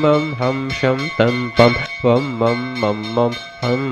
मम हम शम तम पम वम मम मम मम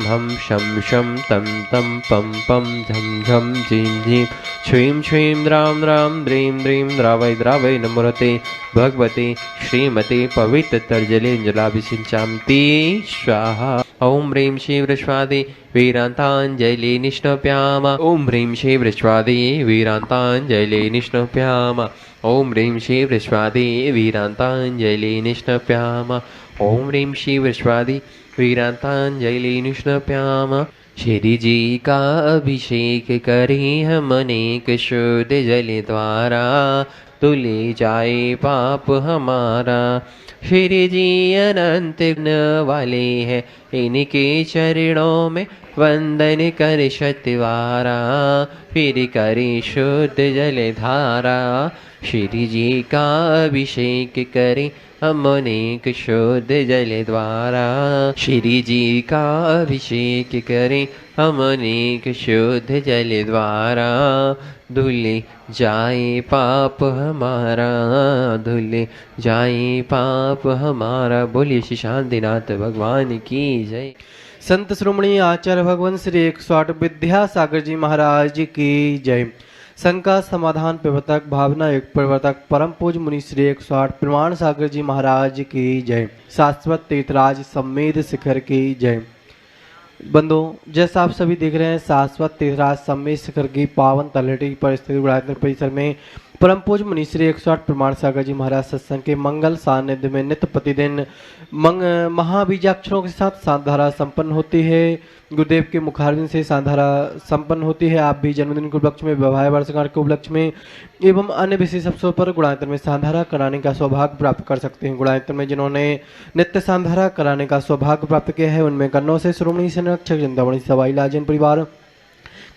हम शम शम तम तम पम पम झम झम झीं झीं श्रीं श्रीं द्रां द्रां द्रीं द्रीं द्रावै द्रावै नमोरते भगवते श्रीमते पवित्रतर्जलीञ्जलाभिषिञ्चान्ति स्वाहा। ओम ह्रीं श्री वृष्वादे वीरांतांजलि निष्णप्याम। ओम ह्रीं श्री वृष्वादे वीरांतांजलि निष्णप्याम। ओम ह्रीं श्री वृष्वादे वीरांतांजलि निष्णप्याम। ओम ह्रीं श्री वृष्वादे वीरांतांजलि निष्णप्याम। श्री जी का अभिषेक करें हम अनेक शुद्ध जल द्वारा, तुले जाए पाप हमारा। श्री जी अनंत गुण वाले हैं, इनके चरणों में वंदन कर शतवारा, फिर करे शुद्ध जल धारा। श्री जी का अभिषेक करें हम अनेक शुद्ध जल द्वारा। श्री जी का अभिषेक करें हम अनेक शुद्ध जल द्वारा, धुले जाए पाप हमारा, धुले जाए पाप हमारा। बोलिए श्री शांतिनाथ भगवान की जय। संत श्रोमणी आचार्य भगवान श्री 108 विद्यासागर जी महाराज की जय। शंका समाधान प्रवर्तक भावना एक प्रवर्तक परम पूज मुनि श्री 108 प्रमाण सागर जी महाराज की जय। शाश्वत तीर्थराज सम्मेद शिखर की जय। बंधु, जैसा आप सभी देख रहे हैं, शाश्वत तीर्थराज सम्मेद शिखर की पावन तलहटी पर स्थित गुड़ायतन परिसर में परम पूज मुनि श्री 108 प्रमाण सागर जी महाराज सत्संग के मंगल सानिध्य में नित्य प्रतिदिन महाबीजाक्षरों के साथ सांधारा संपन्न होती है। गुरुदेव के मुखारविंद से सांधारा संपन्न होती है। आप भी जन्मदिन के उपलक्ष्य में, विवाह वर्षगांठ के उपलक्ष्य में एवं अन्य विशेष अवसरों पर गुणायतन में सांधारा कराने का सौभाग्य प्राप्त कर सकते हैं। गुणायतन में जिन्होंने नित्य सांधारा कराने का सौभाग्य प्राप्त किया है, उनमें कन्नौज से श्रोमणी संरक्षक चिंतामणि सवाई लाजन परिवार,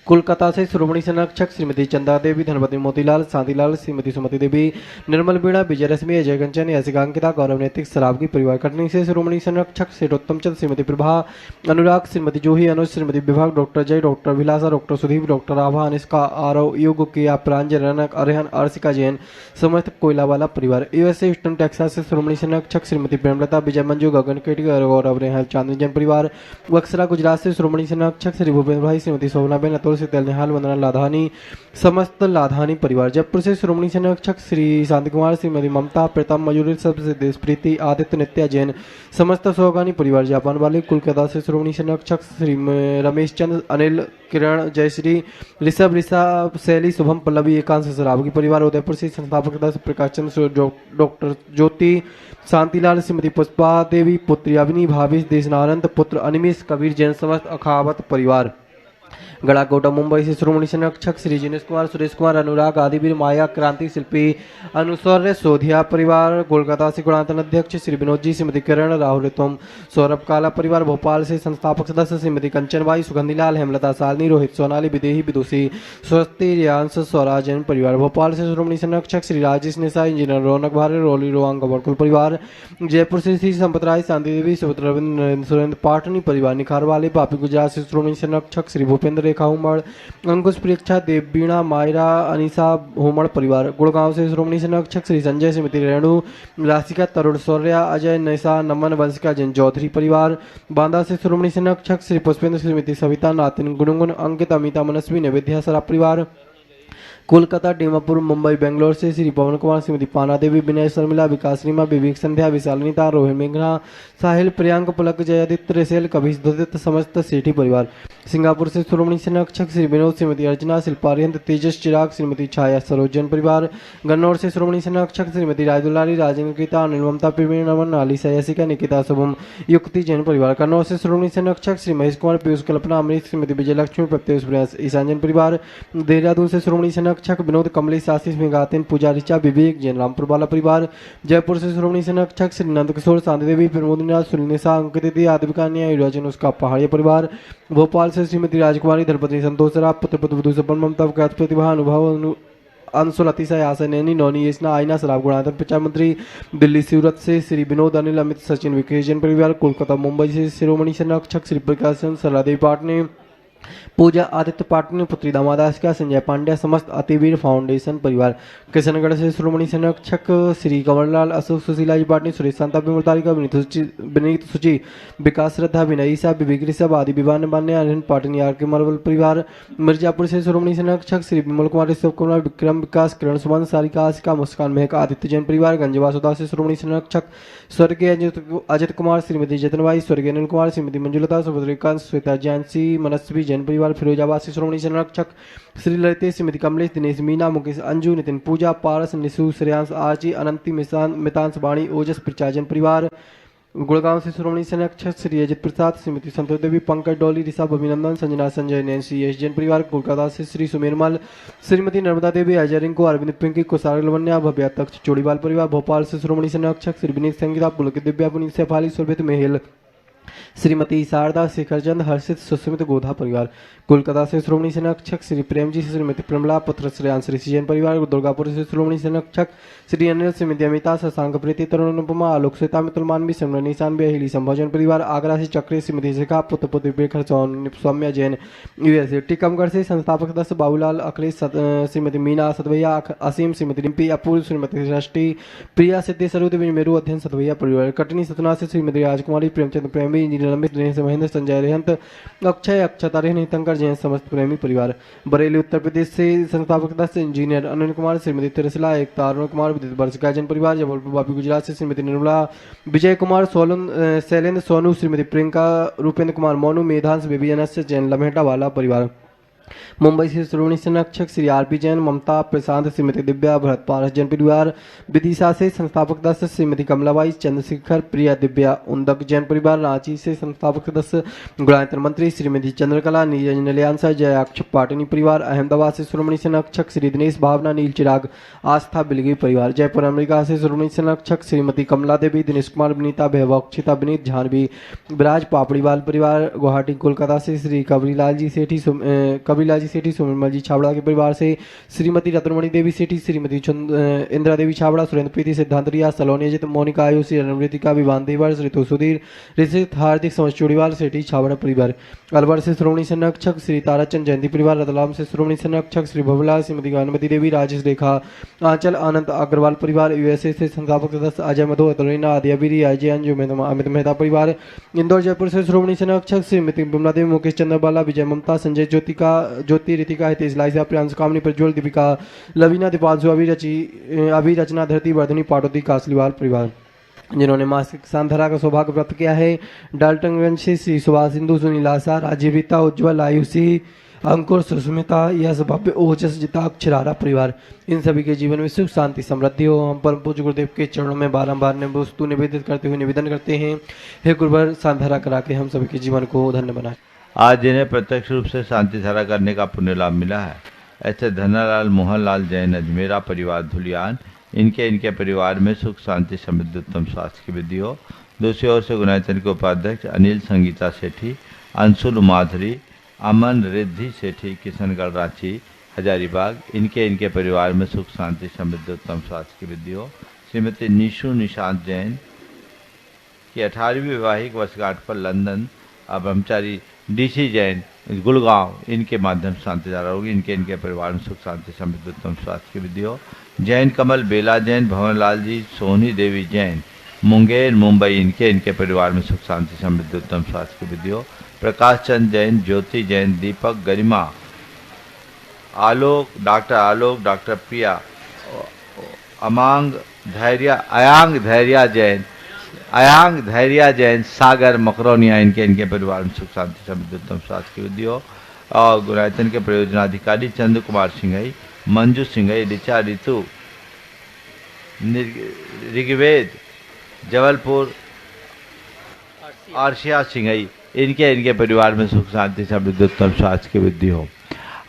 कोलकाता से श्रोमणी संरक्षक श्रीमती चंदा देवी, धनपति मोतीलाल, शांतिलाल, श्रीमती सुमति देवी, निर्मल बीणा, विजय रश्मि, अजय कंचन, यासिकांकिता, गौरव नैतिक, शराबगी परिवार कटनी से श्रोमणी संरक्षक सेठ उत्तम चंद, श्रीमती प्रभा, अनुराग, श्रीमती जूही, अनुज, श्रीमती विभाग, डॉक्टर जय, डॉक्टर अभिलाषा, डॉक्टर सुधीप, डॉक्टर आभा, अनिष्का, आरव, योग किया, प्रांजल, रनक, अरहन, अर्शिका जैन, समस्त कोयलावाला परिवार। यूएसए ह्यूस्टन टेक्सास से श्रोमणी संरक्षक श्रीमती प्रेमलता, विजय मंजू, गगन केटी, गौरव रेहल, चांदनी जैन परिवार। वक्सरा गुजरात से श्रोमणी संरक्षक श्री भूपेंद्र भाई, श्रीमती शोभनाबेन, अतुल से तेलनिहाल, वंदना लाधानी, समस्त लाधानी परिवार। जयपुर से श्रोमणी संरक्षक श्री शांति कुमार, श्रीमती ममता, प्रीतम मयूरी, सबसे देश प्रीति, आदित्य, नित्या जैन, समस्त सोगानी परिवार। जापान वाले कोलकाता से श्रोमणी संरक्षक श्री रमेश चंद्र, अनिल, किरण, जयश्री, ऋषभ, ऋषभ, शैली, शुभम, पल्लवी, एकांश शराबगी परिवार। उदयपुर से संस्थापक सदस्य प्रकाश चंद्र, डॉक्टर ज्योति, शांतिलाल, श्रीमती पुष्पा देवी, पुत्री अवनी, भावेश, देशनानंद, पुत्र अनिमेश, कबीर जैन, समस्त अखावत परिवार। गड़ाकोटा मुंबई से श्रोमणी संरक्षक श्री जिनेश कुमार, सुरेश कुमार, अनुराग, आदिवीर, माया, क्रांति शिल्पी, अनुसौर्य, सोधिया परिवार। कोलकाता से गुणातन अध्यक्ष श्री विनोद जी, श्रीमती किरण, राहुल, तुम, सौरभ काला परिवार। भोपाल से संस्थापक सदस्य श्रीमती कंचनबाई, सुगंधीलाल, हेमलता, सालनी, रोहित, सोनाली, विदेही, विदुषी, स्वस्ति, रियांश, स्वराजन परिवार। भोपाल से श्रोमणी संरक्षक श्री राजेश निशा, इंजीनियर रौनक भारे, रोली, रोवांग, वर्कुल परिवार। जयपुर से श्री संपत राय, शांति देवी, सुभद्र, रविंद्र, नरेंद्र, सुरेंद्र, पाटनी परिवार। निखार वाले पापी गुजरात से श्रोमणी संरक्षक श्री भूपेंद्र, रेखा हुमड़, अंकुश, प्रेक्षा, देवबीणा, मायरा, अनिशा हुमड़ परिवार। गुड़गांव से श्रोमणी संरक्षक श्री संजय, श्रीमती रेणु, राशिका, तरुण, सौर्या, अजय, निशा, नमन, वंशिका जैन, चौधरी परिवार। बांदा से श्रोमणी संरक्षक श्री पुष्पेंद्र, श्रीमती सविता, नातिन, गुणगुण, अंकित, अमिता, मनस्वी, नैवेद्या, सराफ परिवार। कोलकाता, डीमापुर, मुंबई, बेंगलोर से श्री पवन कुमार, श्रीमती पाना देवी, विनय, शर्मिला, विकास, रीमा, विवेक, संध्या, विशालिनीता, रोहित, मेघना, साहिल, प्रियांक, पुलक, जयादित्य, रेसेल, कभी दुदित, समस्त सेठी परिवार। सिंगापुर से श्रोमणी संरक्षक श्री विनोद, श्रीमती अर्चना, शिल्पा, अरिहंत, तेजस, चिराग, श्रीमती छाया, सरोजन परिवार। गन्नौर से श्रोमणी संरक्षक श्रीमती राजदुलारी, राजेंद्र, गीता, अनिल, ममता, प्रवीण, नमन, आलिसा, यासिका, निकिता, शुभम, युक्ति जैन परिवार। कन्नौर से श्रोमणी संरक्षक श्री महेश कुमार, पीयूष, कल्पना, अमरीश, श्रीमती विजय लक्ष्मी, प्रत्युष, प्रयास, ईशांजन परिवार। देहरादून से श्रोमणी संरक्षक विनोद, कमलेश, आशीष, मेघातिन, पूजा, ऋचा, विवेक जैन, रामपुर वाला परिवार। जयपुर से श्रोमणी संरक्षक श्री नंद किशोर, शांति देवी, प्रमोदनाथ, सुनिशा, अंकित, आदिविका, युवराजन, उसका पहाड़िया परिवार। भोपाल से श्रीमती राजकुमारी, धर्मपत्नी संतोष राव, पुत्र पुत्र वधु सपन, ममता, प्रतिभा, अनुभव, अंशुल, अतिशय, आशा, नैनी, नौनी, येसना, आयना, शराब, गुणाधर, प्रचार मंत्री। दिल्ली सूरत से श्री विनोद, अनिल, अमित, सचिन, विकेश जैन परिवार। कोलकाता, मुंबई से श्रोमणी संरक्षक श्री प्रकाश चंद्र, सरला देवी पाटने। पूजा आदित्य पाटनी पुत्री दामादास का संजय पांड्या समस्त अतिवीर फाउंडेशन परिवार किशनगढ़ से श्रोमणी संरक्षक श्री कंवरलाल अशोक सुशीला जी पाटनी सुरेश शांता मुर्तालिका विनीत सूची विकास श्रद्धा विनय ईसा विवेक ऋषभ आदि विवान बान्य अरविंद पाटनी आर के मरवल परिवार मिर्जापुर से श्रोमणी संरक्षक श्री विमल कुमार ऋषभ कुमार विक्रम विकास किरण सुमन सारिका आसिका मुस्कान महक आदित्य जैन परिवार गंजवा सुधा से श्रोमणी संरक्षक स्वर्गीय अजित कुमार श्रीमती जतनबाई स्वर्गीय अनिल कुमार श्रीमती मंजुलता सुभद्रिकांत श्वेता जानसी मनस्वी जैन परिवार फिरोजाबाद से श्रोमणी संरक्षक श्री ललित श्रीमती कमलेश दिनेश मीना मुकेश अंजू नितिन पूजा पारस निशु श्रेयांश आरची अनंती मितांश वाणी ओजस प्रचाजन परिवार गुड़गांव से श्रोमणी संरक्षक श्री अजित प्रसाद श्रीमती संतोष देवी पंकज डोली ऋषभ अभिनंदन संजना संजय नैन्सी यश जैन परिवार कोलकाता से श्री सुमेरमल श्रीमती नर्मदा देवी अजय रिंकू अरविंद पिंकी कुसार लवन्या भव्या तख्त चोड़ीवाल परिवार भोपाल से श्रोमणी संरक्षक श्री विनीत संगीता पुलकित दिव्या पुनीत सैफाली सुरभित मेहल श्रीमती शारदा शेखरचंद हर्षित सुस्मित गोधा परिवार कोलकाता से श्रोमणी संरक्षक श्री प्रेमजी से श्रीमती प्रमला पुत्र श्रेयांश ऋषि जैन परिवार दुर्गापुर से श्रोमणी संरक्षक श्री अनिल श्रीमती अमिता शशांक प्रीति तरुण अनुपमा आलोक श्वेता मितुल मानवी सिमरन ईशान बेहिली संभोजन परिवार आगरा से चक्री श्रीमती शिखा पुत्र पुत्र बेखर सौम्या जैन यूएसए टीकमगढ़ से संस्थापक सदस्य बाबूलाल अखिलेश श्रीमती मीना सतवैया असीम श्रीमती रिम्पी अपूर्व श्रीमती सृष्टि प्रिया सिद्धि सरुदेवी मेरू अध्ययन सतवैया परिवार कटनी सतना से श्रीमती राजकुमारी प्रेमचंद प्रेमी इंजीनियर रमेश दिनेश महेंद्र संजय रेहंत अक्षय अक्षता रेहन तंकर जैन समस्त प्रेमी परिवार बरेली उत्तर प्रदेश से संस्थापक सदस्य इंजीनियर अनिल कुमार श्रीमती तिरसला एकता अरुण कुमार विदित वर्षिका जैन परिवार जबलपुर बापी गुजरात से श्रीमती निर्मला विजय कुमार शैलेंद्र सोनू श्रीमती प्रियंका रूपेंद्र कुमार मोनू मेधांश बेबी जनस्य जैन लम्हेटा वाला परिवार मुंबई से श्रोमणी संरक्षक श्री आरपी जैन ममता प्रशांत श्रीमती दिव्या भरत पारस जैन परिवार विदिशा से संस्थापक सदस्य श्रीमती कमलाबाई चंद्रशेखर प्रिया दिव्या उन्दक जैन परिवार रांची से संस्थापक सदस्य गुणायतन मंत्री श्रीमती चंद्रकला नीरज नलियांसा जयाक्ष पाटनी परिवार अहमदाबाद से श्रोमणी संरक्षक श्री दिनेश भावना नील चिराग आस्था बिलगी परिवार जयपुर अमेरिका से श्रोमणी संरक्षक श्रीमती कमला देवी दिनेश कुमार विनीता भैवक्षिता विनीत झानवी विराज पापड़ीवाल परिवार गुवाहाटी कोलकाता से श्री कबरीलाल जी सेठी सुमिरमल जी छाबड़ा के परिवार से श्रीमती रत्नमणि देवी सेठी श्रीमती इंदिरा देवी छाबड़ा सुरेंद्र प्रीति सिद्धांत रिया सलोनी अजित मोनिका आयुषी रणवृतिका विवान देवर ऋतु सुधीर ऋषित हार्दिक समझ चोड़ीवाल सेठी छाबड़ा परिवार अलवर से श्रोमणी संरक्षक श्री ताराचंद जयंती परिवार रतलाम से श्रोमणी संरक्षक श्री भवलाल श्रीमती गानमती देवी राजेश रेखा आंचल आनंद अग्रवाल परिवार यूएसए से संस्थापक सदस्य अजय मधु अतुलिना आदिया बीरी अजय अंजू अमित मेहता परिवार इंदौर जयपुर से श्रोमणी संरक्षक श्रीमती विमला देवी मुकेश चंद्रबाला विजय ममता संजय ज्योति ऋतिका हितेश लाइजा प्रियांश कामनी प्रज्वल दीपिका लवीना दीपांशु अभी रचना धरती वर्धनी पाटोदी कासलीवाल परिवार जिन्होंने मासिक किसान धरा का सौभाग्य प्राप्त किया है डाल्टनगंज से श्री सुभाष सिंधु सुनील आशा राजीविता उज्ज्वल आयुषी अंकुर सुस्मिता यश भव्य ओजस जिता छिरारा परिवार इन सभी के जीवन में सुख शांति समृद्धि हो। हम परम पूज्य गुरुदेव के चरणों में बारंबार वस्तु निवेदित करते हुए निवेदन करते हैं, हे गुरुवर सांधरा करा के हम सभी के जीवन को धन्य बनाए। आज जिन्हें प्रत्यक्ष रूप से शांति धारा करने का पुण्य लाभ मिला है, ऐसे धनालाल मोहनलाल जैन अजमेरा परिवार धुलियान, इनके परिवार में सुख शांति समृद्धि उत्तम स्वास्थ्य की वृद्धि हो। दूसरी ओर से गुणायतन के उपाध्यक्ष अनिल संगीता सेठी, अंशुल माधुरी, अमन रिद्धि सेठी किशनगढ़ रांची हजारीबाग, इनके परिवार में सुख शांति समृद्धि उत्तम स्वास्थ्य की वृद्धि हो। श्रीमती निशु निशांत जैन की 18वीं वैवाहिक वर्षगांठ पर लंदन ब्रह्मचारी डीसी जैन गुड़गांव, इनके माध्यम से शांति धारा होगी। इनके परिवार में सुख शांति समृद्धि उत्तम स्वास्थ्य की वृद्धि हो। जैन कमल बेला जैन, भवनलाल जी, सोनी देवी जैन मुंगेर मुंबई, इनके परिवार में सुख शांति समृद्धि उत्तम स्वास्थ्य की वृद्धि हो। प्रकाश चंद जैन, ज्योति जैन, दीपक, गरिमा, आलोक, डॉक्टर प्रिया, अयांग धैर्या जैन, सागर मकरौनिया, इनके परिवार में सुख शांति समृद्धि उत्तम स्वास्थ्य की वृद्धि हो। और गुणायतन के प्रयोजनाधिकारी चंद्र कुमार सिंघई, मंजू सिंघई, ऋचा ऋतु, ऋग्वेद जबलपुर, आरशिया सिंघई, इनके परिवार में सुख शांति समृद्धि उत्तम स्वास्थ्य की वृद्धि हो।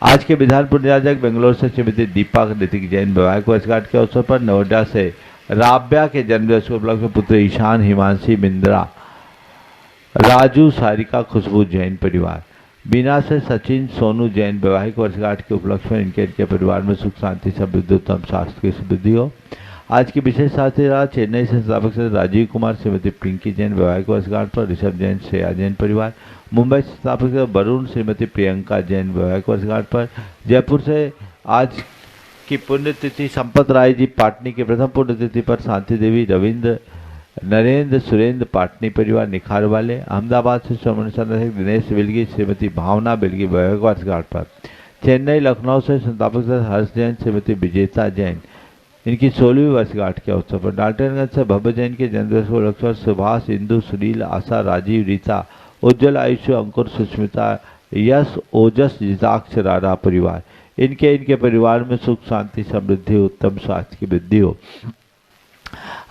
आज के विधान पुण्याजक बेंगलोर से श्रीमती दीपा ऋतिक जैन वैवाहिक वर्षगांठ के अवसर पर नोएडा से राब्या के जन्मदिवस के उपलक्ष्य में पुत्र ईशान, हिमांशी, बिंद्रा, राजू, सारिका, खुशबू जैन परिवार, बीना से सचिन, सोनू जैन वैवाहिक वर्षगांठ के उपलक्ष्य में इनके परिवार में सुख शांति समृद्धि उत्तम स्वास्थ्य की वृद्धि हो। आज की विशेष साथीदार चेन्नई से संस्थापक राजीव कुमार, श्रीमती पिंकी जैन वैवाहिक वर्षगांठ पर ऋषभ जैन, श्रेया जैन परिवार, मुंबई से स्थापित वरुण श्रीमती प्रियंका जैन वैवाहिक वर्षगांठ पर। जयपुर से आज की पुण्यतिथि संपत राय जी पाटनी के प्रथम पुण्यतिथि पर शांति देवी रविंद्र नरेंद्र सुरेंद्र पाटनी परिवार निखार वाले। अहमदाबाद से श्रमण संरक्षक दिनेश बिलगी श्रीमती भावना बिलगी वैवाहिक वर्षगांठ पर। चेन्नई लखनऊ से संस्थापक हर्ष जैन श्रीमती विजेता जैन इनकी 16वीं वर्षगांठ के अवसर पर। डाल्टनगंज से भव्य जैन के जन्मदिवस को लक्ष्य सुभाष इंदु सुनील आशा राजीव रीता उज्जवल आयुष्य अंकुर सुष्मिता यश ओजस जिताक्ष रारा परिवार इनके परिवार में सुख शांति समृद्धि उत्तम स्वास्थ्य की वृद्धि हो।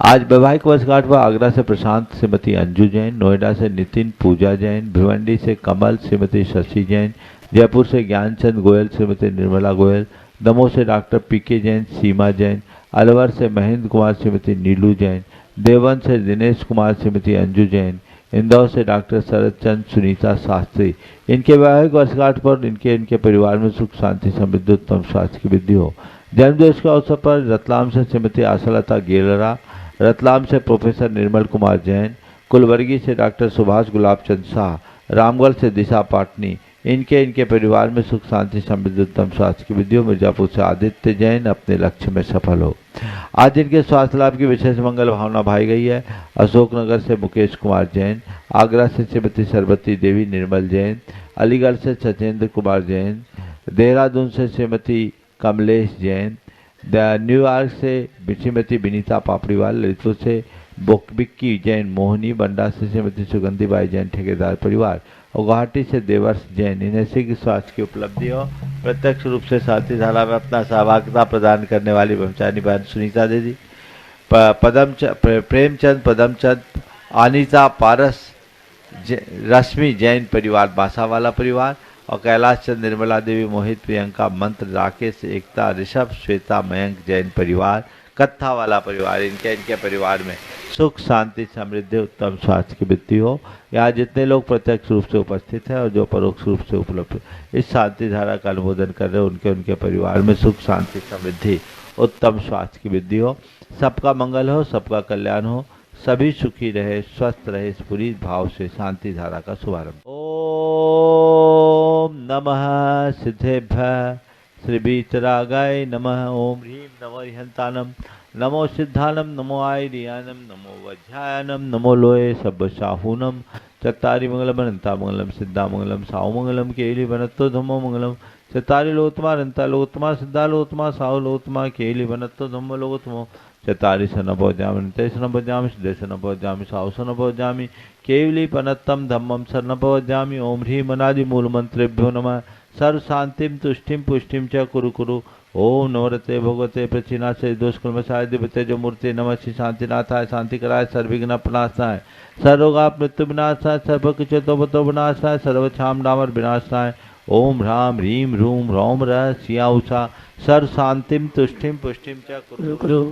आज वैवाहिक वर्षगांठ पर आगरा से प्रशांत श्रीमती अंजू जैन, नोएडा से नितिन पूजा जैन, भिवंडी से कमल श्रीमती शशि जैन, जयपुर से ज्ञानचंद गोयल श्रीमती निर्मला गोयल, दमोह से डॉक्टर पीके जैन सीमा जैन, अलवर से महेंद्र कुमार श्रीमती नीलू जैन, देवबंद से दिनेश कुमार श्रीमती अंजू जैन, इंदौर से डॉक्टर शरद चंद सुनीता शास्त्री इनके वैवाहिक वर्षगांठ पर इनके परिवार में सुख शांति समृद्धि उत्तम स्वास्थ्य की वृद्धि हो। जन्मदिवस के अवसर पर रतलाम से श्रीमती आशालता गेलरा, रतलाम से प्रोफेसर निर्मल कुमार जैन, कुलवर्गी से डॉक्टर सुभाष गुलाबचंद शाह, रामगढ़ से दिशा पाटनी इनके परिवार में सुख शांति समृद्धि उत्तम स्वास्थ्य की वृद्धि हो। मिर्जापुर से आदित्य जैन अपने लक्ष्य में सफल हो। आज इनके स्वास्थ्य लाभ की विशेष मंगल भावना भाई गई है। अशोकनगर से मुकेश कुमार जैन, आगरा से श्रीमती सरबती देवी निर्मल जैन, अलीगढ़ से सचेंद्र कुमार जैन, देहरादून से श्रीमती कमलेश जैन, न्यूयॉर्क से श्रीमती विनीता पापड़ीवाल, ललितपुर से बोकबिक्की जैन मोहनी, बंडा से श्रीमती सुगंधीबाई जैन ठेकेदार परिवार और गुवाहाटी से देवर्ष जैन इन्हें शीघ्र स्वास्थ्य की उपलब्धि हो। प्रत्यक्ष रूप से शांति धारा में अपना सहभागिता प्रदान करने वाली ब्रह्मचारी बहन सुनीता दीदी, प्रेमचंद पदमचंद, अनिता पारस, रश्मि जैन परिवार बासावाला परिवार और कैलाश चंद निर्मला देवी मोहित प्रियंका मंत्र राकेश एकता ऋषभ श्वेता मयंक जैन परिवार कत्था वाला परिवार इनके परिवार में सुख शांति समृद्धि उत्तम स्वास्थ्य की वृद्धि हो। यहाँ जितने लोग प्रत्यक्ष रूप से उपस्थित हैं और जो परोक्ष रूप से उपलब्ध इस शांति धारा का अनुमोदन कर रहे हैं उनके परिवार में सुख शांति समृद्धि उत्तम स्वास्थ्य की वृद्धि हो। सबका मंगल हो, सबका कल्याण हो, सभी सुखी रहे स्वस्थ रहे इस पूरी भाव से शांति धारा का शुभारंभ। ओम नमः सिद्धेभ्य श्री वीतरागाय नमः। ओम ह्रीं नमो हंतानम, नमो सिद्धानम, नमो आयरियानम, नमो वज्रायनम, नमो लोये सब्बशाहूनम, चत्तारि मंगलम अनंता मंगलम सिद्धा मंगलम साहु मंगलम केली बनत्तो धम्मो मंगलम, चत्तारि लोतमा अनंता लोतमा सिद्धा लोतमा साहु लोतमा केली बनत्तो धम्मो लोतमो, चत्तारि शरणभोजामि ते शरणभोजामि सिद्धे शरणभोजामि साहु शरणभोजामि केवली पनत्तम धम्मम शरणभोजामि। ओम ह्रीं अनादि मूल मंत्रेभ्यो नमः। सर्व शांतिम तुष्टिम पुष्टिम च कुरु कुरु। ओम नवरते भगवते प्रचिनाशय दोषकर्मशाय दिव्यते जो मूर्ति नमः श्री शांतिनाथाय शांति कराय सर्वविघ्न प्रणाशाय सर्वरोगाप मृत्यु विनाशाय सर्वकिचतो विनाशाय सर्वक्षाम डामर विनाशाय। ओम ह्रां ह्रीं ह्रूं ह्रौं रः सिया उषा सर्व शांतिम तुष्टिम पुष्टिम च कुरु कुरु।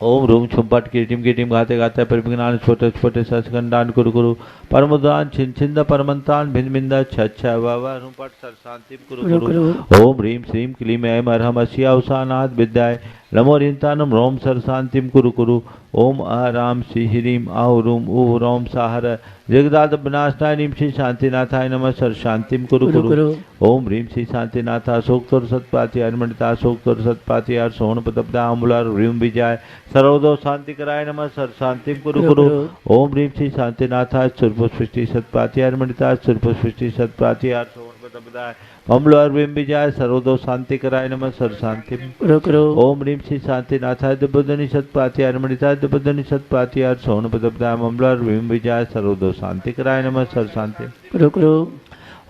ओम रूम छुम्पट कीटिम गाते गाते परिज्ञान छोटे छोटे सचखंडान कुरु कुरु परमुदान छिंद परमंतान भिन्न भिंद छच्छा वावा रूपट सर शांति कुरु कुरु। ओम ह्रीं श्रीं क्लीं ऐं अर्हम् अस्या उषानाथ विद्याय नमो ह्रींतानम रोम सर शांतिम कुरु कुरु। ओम राम श्री ह्रीं आह रूम ऊ रोम साहर जगदाद विनाशनाय नीम श्री शांतिनाथाय नमः सर शांतिम कुरु कुरु। ओम ह्रीं श्री शांतिनाथा शोक्तोर सत्पाति अर्मणिता शोक्तोर सत्पाति आर सोहन पदब्दा अमुलार ह्रीं विजय सर्वदो शांति कराय नमः सर शांतिम कुरु कुरु। ओम ह्रीं श्री शांतिनाथा सुरपुष्टि सत्पाति अर्मणिता सुरपुष्टि सत्पाति आर सोहन पदब्दा अमुलार ह्रीं विजय सर्वदो शांति कराय नमः सर शांतिम कुरु कुरु। ओम ह्रीं श्री शांतिनाथाय दिव्यदनि सत्पाति अर्मणिता दिव्यदनि सत्पाति आर सोहन पदब्दा अमुलार ह्रीं विजय सर्वदो शांति कराय नमः सर शांति कुरु कुरु।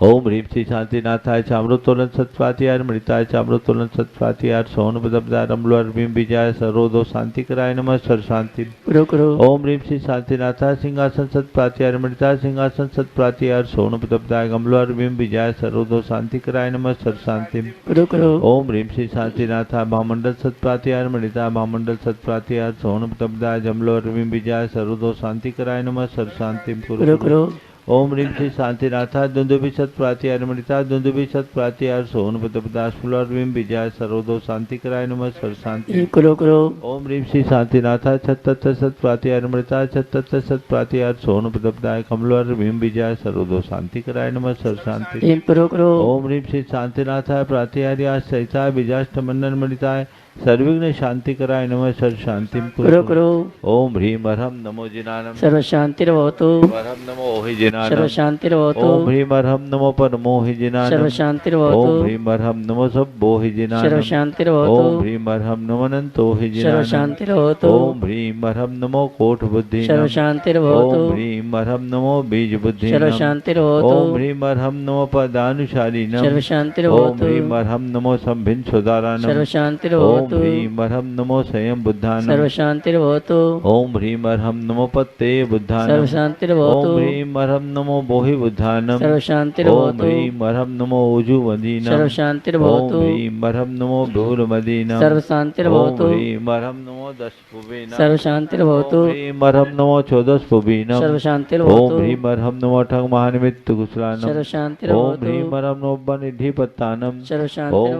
ओम ह्रीं श्री शांतिनाथाय चामृतोलन सत्पाति अर्मणिताय चामृतोलन सत्पाति आर सोहन पदब्दार अम्बुलार भीम विजय सर्वदो शांति कराय नमः सर शांति कुरु कुरु। ओम ह्रीं श्री शांतिनाथाय सिंहासन सत्पाति अर्मणिताय सिंहासन सत्पाति आर सोहन पदब्दाय अम्बुलार भीम विजय सर्वदो शांति कराय नमः सर शांति कुरु कुरु। ओम ह्रीं श्री शांतिनाथाय महामंडल सत्पाति अर्मणिताय महामंडल सत्पाति आर सोहन पदब्दाय अम्बुलार भीम विजय सर्वदो शांति कराय नमः सर शांति कुरु कुरु। ओम ह्रीं श्री शांतिनाथा दुंदुभि सत्प्रातिहारमणिता दुंदुभि सत्प्रातिहार सोन पदपदास फुलर्वीं विजय सर्वदो शांति कराय नमः सर्व शांति करो ओम ह्रीं श्री शांतिनाथा छत्त सत्प्रातिहारमणिता छत्त सत्प्रातिहार सोन पदपदाय कमलर्वीं विजय सर्वदो शांति कराय नमः सर्व शांति करो ओम ह्रीं श्री शांतिनाथाय प्रातिहार्याय सहिताय बीजाष्टमंडन मणिताय सर्विघ्न शांति कराय नमः सर्व शांति करो ओम ह्रीं अर्हं नमो जिनानम सर्व शांतिर्भवतु अर्हं नमो हि जिनानम सर्व शांतिर्भवतु ओम ह्रीं अर्हं नमो परमो हि जिनानम सर्व शांतिर्भवतु ओम ह्रीं अर्हं नमो सब्बो हि जिनानम सर्व शांतिर्भवतु ओम ह्रीं अर्हं नमो अनंतो हि सर्व जिनानम शांतिर्भवतु ओम ह्रीं अर्हं नमो कोट बुद्धि सर्व शांतिर्भवतु ओम ह्रीं अर्हं नमो बीज बुद्धि सर्व शांतिर्भवतु ओम ह्रीं अर्हं नमो पदानुशालिनम सर्व ओम शांतिर्भवतु ह्रीं अर्हं नमो संभिन सुदारानम सर्व ओम शांतिर्भवतु ह्रीं अर्हं नमो संयम बुद्धानम सर्व शांतिर्भवतु ओम ह्रीं अर्हं नमो पत्ते सर्व बुद्धानम शांतिर्भवतु ओम ह्रीं अर्हं नमो बोहि बुद्धानम सर्व ओम शांतिर्भवतु ह्रीं अर्हं नमो उजु मदीनम सर्व ओम शांतिर्भवतु ह्रीं अर्हं नमो भूल मदीनम सर्व ओम शांतिर्भवतु ह्रीं अर्हं नमो दशपुबीनम सर्व शांतिर्भवतु ओम ह्रीं अर्हं नमो चौदशपुबीनम सर्व ओम शांतिर्भवतु ह्रीं अर्हं नमो ठग महानिमित्त कुशलानम सर्व ओम शांतिर्भवतु ह्रीं अर्हं नमो बनिधिपत्तानम सर्व ओम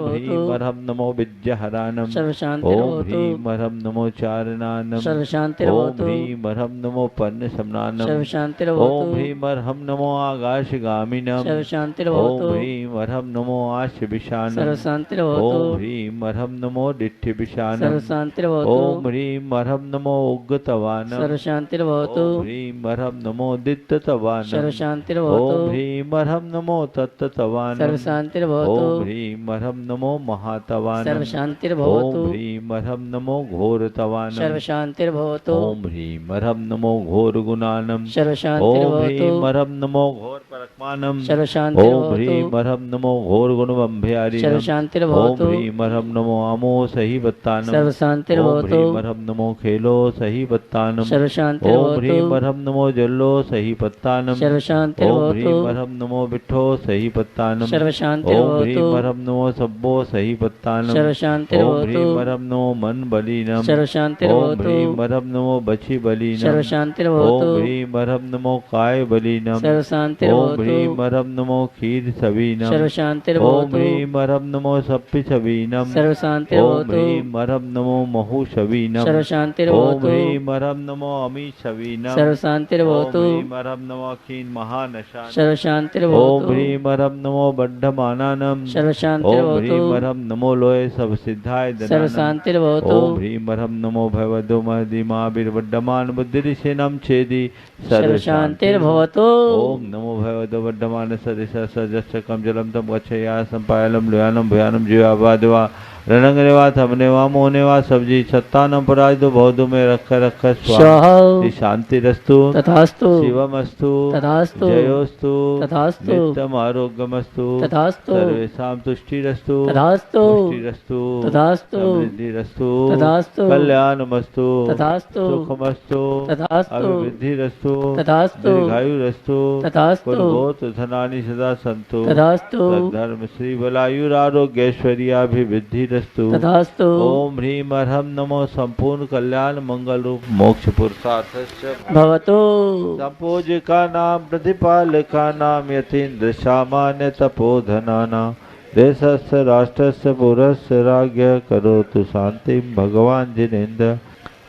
ह्रीं शांतिर्भवतु अर्हं नमो विद्याहरानम सर्व ओम शांतिर्भवतु ह्रीं अर्हं नमो चारणानम सर्व ओम शांतिर्भवतु ह्रीं अर्हं नमो पन्न समनानम सर्व ओम शांतिर्भवतु ह्रीं अर्हं नमो आकाशगामिनम सर्व शांतिर्भवतु ओम ह्रीं अर्हं नमो आश विशानम सर्व शांतिर्भवतु ओम ह्रीं अर्हं नमो दिठ्ठि सर्व विशानम शांतिर्भवतु ओम ह्रीं अर्हं नमो उग्गतवानम सर्व शांतिर्भवतु ओम ह्रीं अर्हं नमो दित्ततवानम सर्व शांतिर्भवतु ओम ह्रीं अर्हं नमो तत्ततवानम सर्व शांतिर्भवतु ओम ह्रीं अर्हं नमो महातवानम सर्व शांतिर्भवतु ओम ह्रीं अर्हं नमो घोरतवानम सर्व शांतिर्भवतु ओम ह्रीं अर्हं नमो घोर गुणानम सर्व ओम शांतिर्भवतु ह्रीं अर्हं नमो घोर परक्मानम सर्व ओम शांतिर्भवतु ह्रीं अर्हं नमो घोर गुणबंभ्यारिणम सर्व ओम शांतिर्भवतु ह्रीं अर्हं नमो अमो सही बत्तानम सर्व ओम शांतिर्भवतु ह्रीं अर्हं नमो खेलो सही बत्तानम सर्व ओम शांतिर्भवतु ह्रीं अर्हं नमो जल्लो सही पत्तानम सर्व ओम शांतिर्भवतु ह्रीं अर्हं नमो बिठ्ठो सही पत्तानम सर्व ओम शांतिर्भवतु ह्रीं अर्हं नमो सब्बो सही पत्तानम सर्व ओम शांतिर्भवतु ह्रीं अर्हं नमो मन बलीनम सर्व ओम शांतिर्भवतु ह्रीं अर्हं नमो बची बलीनम सर्व ओम शांतिर्भवतु ह्रीं अर्हं नमो काय बलीनम सर्व ओम शांतिर्भवतु ह्रीं अर्हं नमो खीर सवीनम सर्व ओम शांतिर्भवतु ह्रीं अर्हं नमो सप्पि सवीनम सर्व ओम शांतिर्भवतु ह्रीं अर्हं नमो महु सवीनम सर्व ओम शांतिर्भवतु ह्रीं अर्हं नमो अमी सवीनम सर्व ओम शांतिर्भवतु ह्रीं अर्हं नमो अखीन महानशान सर्व ओम शांतिर्भवतु ह्रीं अर्हं नमो बड्ढमानानम सर्व ओम शांतिर्भवतु ह्रीं अर्हं नमो लोय सब सिद्धाय सर्व दनानम शांतिर्भवतु ओम ह्रीं अर्हं नमो भगवतो महदि महावीरवड्डमान बुद्धिरिशेनं छेदि सर्व शांतिर्भवतु ओम नमो भगवतो वड्डमान सदृश सजस्य जलम तम गच्छया संपायलम लुयानम भयानम जीवाबादवा रणंगनेवा थमनेवा मोहनेवा सब्जी छत्तानम पराजदो बहुदो में रख स्वाहा शांति रस्तु तथास्तु शिवमस्तु तथास्तु जयोस्तु तथास्तु नित्यम आरोग्यमस्तु तथास्तु सर्वेषां तुष्टिरस्तु तथास्तु पुष्टिरस्तु तथास्तु समृद्धिरस्तु तथास्तु कल्याणमस्तु तथास्तु सुखमस्तु तथास्तु अभिवृद्धिरस्तु तथास्तु दीर्घायुरस्तु तथास्तु पुत्रगोत्र धनानि सदा सन्तु तथास्तु धर्म श्री बलायुरारोग्यैश्वर्याभिवृद्धिरस्तु तथास्तु ओम ह्रीं अर्हं नमो संपूर्ण कल्याण मंगल रूप मोक्ष पुरुषार्थस्य भवतु संपूज्यका नाम प्रतिपालका नाम यतीन्द्र सामान्य तपोधनानां देशस्य राष्ट्रस्य पुरस्य राज्ञ करोतु शांतिं भगवान् जिनेन्द्र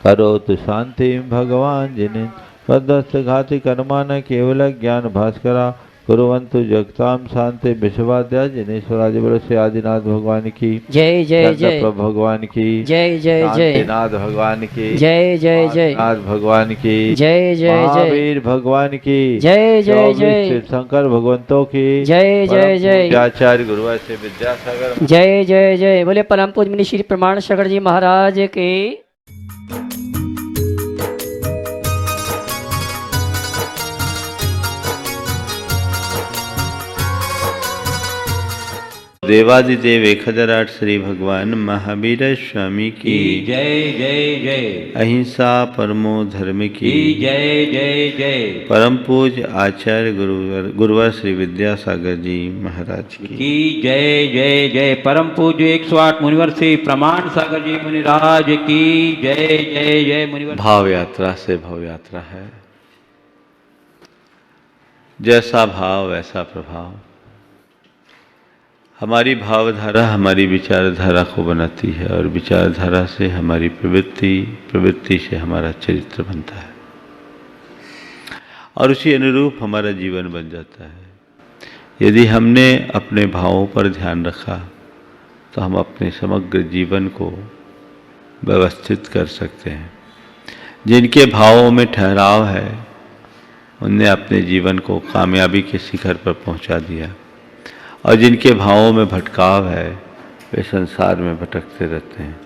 करोतु शांतिं भगवान् जिनेन्द्र पदस्य घाति कर्मा न केवल ज्ञान भास्करा कुरुवन्तु जगतां शांति विश्वाद्या जिनेश्वराज बोलो श्री आदिनाथ भगवान की जय जय जय प्रभु भगवान की जय जय जय शांतिनाथ भगवान की जय जय जय नाथ भगवान की जय जय जय महावीर भगवान की जय जय 24 जय तीर्थंकर भगवंतों की जय जय जय आचार्य गुरुवर से विद्यासागर जय जय जय बोले परम पूज्य मुनि श्री प्रमाण सागर जी महाराज के देवादिदेव 1008 श्री भगवान महावीर स्वामी की जय जय जय अहिंसा परमो धर्म की जय जय जय परम पूज्य आचार्य गुरुवर श्री विद्यासागर जी महाराज की जय जय जय परम पूज्य 108 मुनिवर श्री प्रमाण सागर जी मुनिराज की जय जय जय मुनिवर। भाव यात्रा से भव यात्रा है। जैसा भाव वैसा प्रभाव। हमारी भावधारा हमारी विचारधारा को बनाती है और विचारधारा से हमारी प्रवृत्ति, प्रवृत्ति से हमारा चरित्र बनता है और उसी अनुरूप हमारा जीवन बन जाता है। यदि हमने अपने भावों पर ध्यान रखा तो हम अपने समग्र जीवन को व्यवस्थित कर सकते हैं। जिनके भावों में ठहराव है उनने अपने जीवन को कामयाबी के शिखर पर पहुंचा दिया और जिनके भावों में भटकाव है वे संसार में भटकते रहते हैं।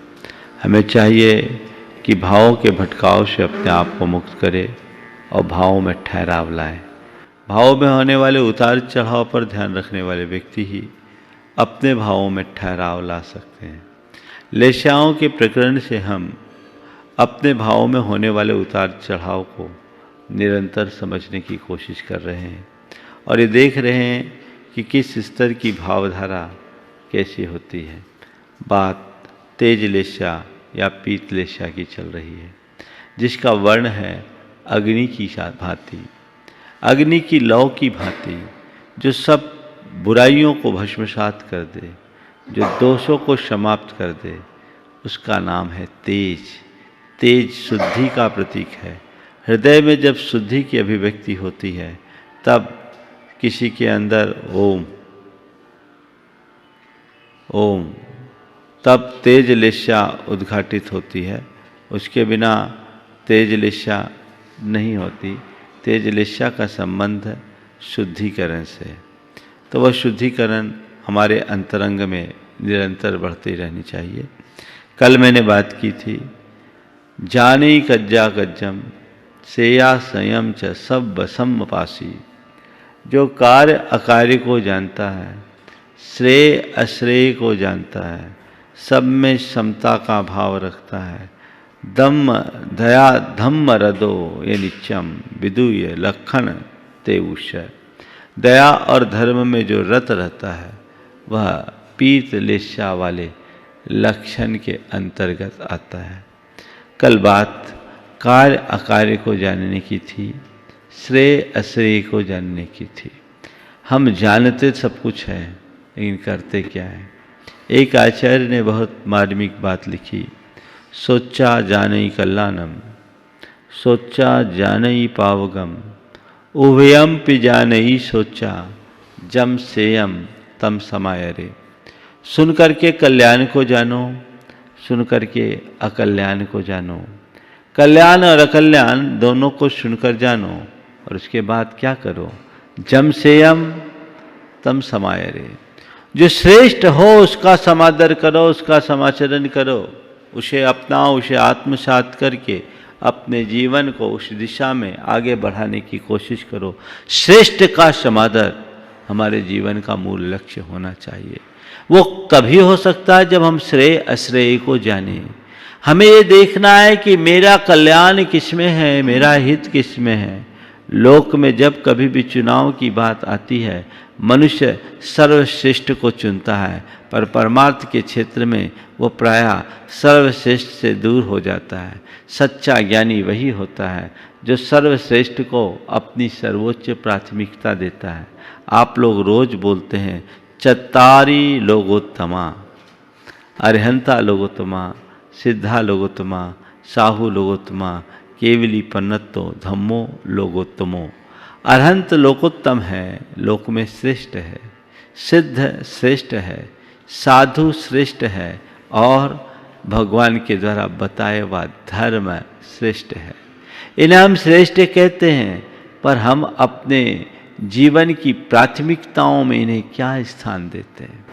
हमें चाहिए कि भावों के भटकाव से अपने आप को मुक्त करें और भावों में ठहराव लाएं। भावों में होने वाले उतार चढ़ाव पर ध्यान रखने वाले व्यक्ति ही अपने भावों में ठहराव ला सकते हैं। लेशाओं के प्रकरण से हम अपने भावों में होने वाले उतार चढ़ाव को निरंतर समझने की कोशिश कर रहे हैं और ये देख रहे हैं कि किस स्तर की भावधारा कैसी होती है। बात तेज लेशा या पीत लेशा की चल रही है, जिसका वर्ण है अग्नि की भांति, अग्नि की लौ की भांति, जो सब बुराइयों को भस्मसात कर दे, जो दोषों को समाप्त कर दे, उसका नाम है तेज। तेज शुद्धि का प्रतीक है। हृदय में जब शुद्धि की अभिव्यक्ति होती है तब किसी के अंदर ओम ओम तब तेज लेशा उद्घाटित होती है। उसके बिना तेज लेशा नहीं होती। तेज लेशा का संबंध शुद्धिकरण से, तो वह शुद्धिकरण हमारे अंतरंग में निरंतर बढ़ती रहनी चाहिए। कल मैंने बात की थी, जाने कज्जा कज्जम सेया संयम च सब बसम पासी। जो कार्य अकार्य को जानता है, श्रेय अश्रेय को जानता है, सब में समता का भाव रखता है, दम दया धम्म रदो ये नित्यम विदुय लक्षण ते उषय। दया और धर्म में जो रत रहता है वह पीत लेशा वाले लक्षण के अंतर्गत आता है। कल बात कार्य अकार्य को जानने की थी, श्रेय अश्रेय को जानने की थी। हम जानते सब कुछ है लेकिन करते क्या है। एक आचार्य ने बहुत मार्मिक बात लिखी, सोचा जानई कल्याणम सोचा जानई पावगम उभयम पि जानई सोचा जम सेयम तम समाय रे। सुन करके कल्याण को जानो, सुन करके अकल्याण को जानो। कल्याण और अकल्याण दोनों को सुनकर जानो और उसके बाद क्या करो, जम सेयम तम समाय रे। जो श्रेष्ठ हो उसका समादर करो, उसका समाचरण करो, उसे अपनाओ, उसे आत्मसात करके अपने जीवन को उस दिशा में आगे बढ़ाने की कोशिश करो। श्रेष्ठ का समादर हमारे जीवन का मूल लक्ष्य होना चाहिए। वो तभी हो सकता है जब हम श्रेय अश्रेय को जानें। हमें ये देखना है कि मेरा कल्याण किस में है, मेरा हित किस में है। लोक में जब कभी भी चुनाव की बात आती है, मनुष्य सर्वश्रेष्ठ को चुनता है, पर परमार्थ के क्षेत्र में वो प्रायः सर्वश्रेष्ठ से दूर हो जाता है। सच्चा ज्ञानी वही होता है जो सर्वश्रेष्ठ को अपनी सर्वोच्च प्राथमिकता देता है। आप लोग रोज बोलते हैं चत्तारी लोगोत्तमा, अरहंता लोगोत्तमा, सिद्धा लोगोत्तमा, साहू लोगोत्तमा, केवली पन्नतो धम्मो लोगोत्तमो। अरहंत लोकोत्तम है, लोक में श्रेष्ठ है, सिद्ध श्रेष्ठ है, साधु श्रेष्ठ है और भगवान के द्वारा बताया हुआ धर्म श्रेष्ठ है। इन्हें हम श्रेष्ठ कहते हैं, पर हम अपने जीवन की प्राथमिकताओं में इन्हें क्या स्थान देते हैं,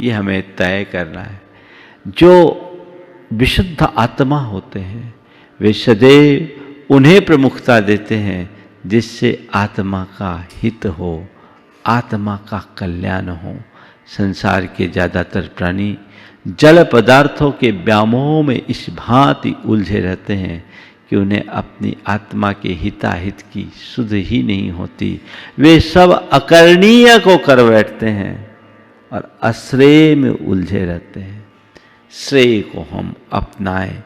ये हमें तय करना है। जो विशुद्ध आत्मा होते हैं वे सदैव उन्हें प्रमुखता देते हैं जिससे आत्मा का हित हो, आत्मा का कल्याण हो। संसार के ज़्यादातर प्राणी जल पदार्थों के व्यामोह में इस भांति उलझे रहते हैं कि उन्हें अपनी आत्मा के हिताहित की सुध ही नहीं होती। वे सब अकरणीय को कर बैठते हैं और अश्रेय में उलझे रहते हैं। श्रेय को हम अपनाएं,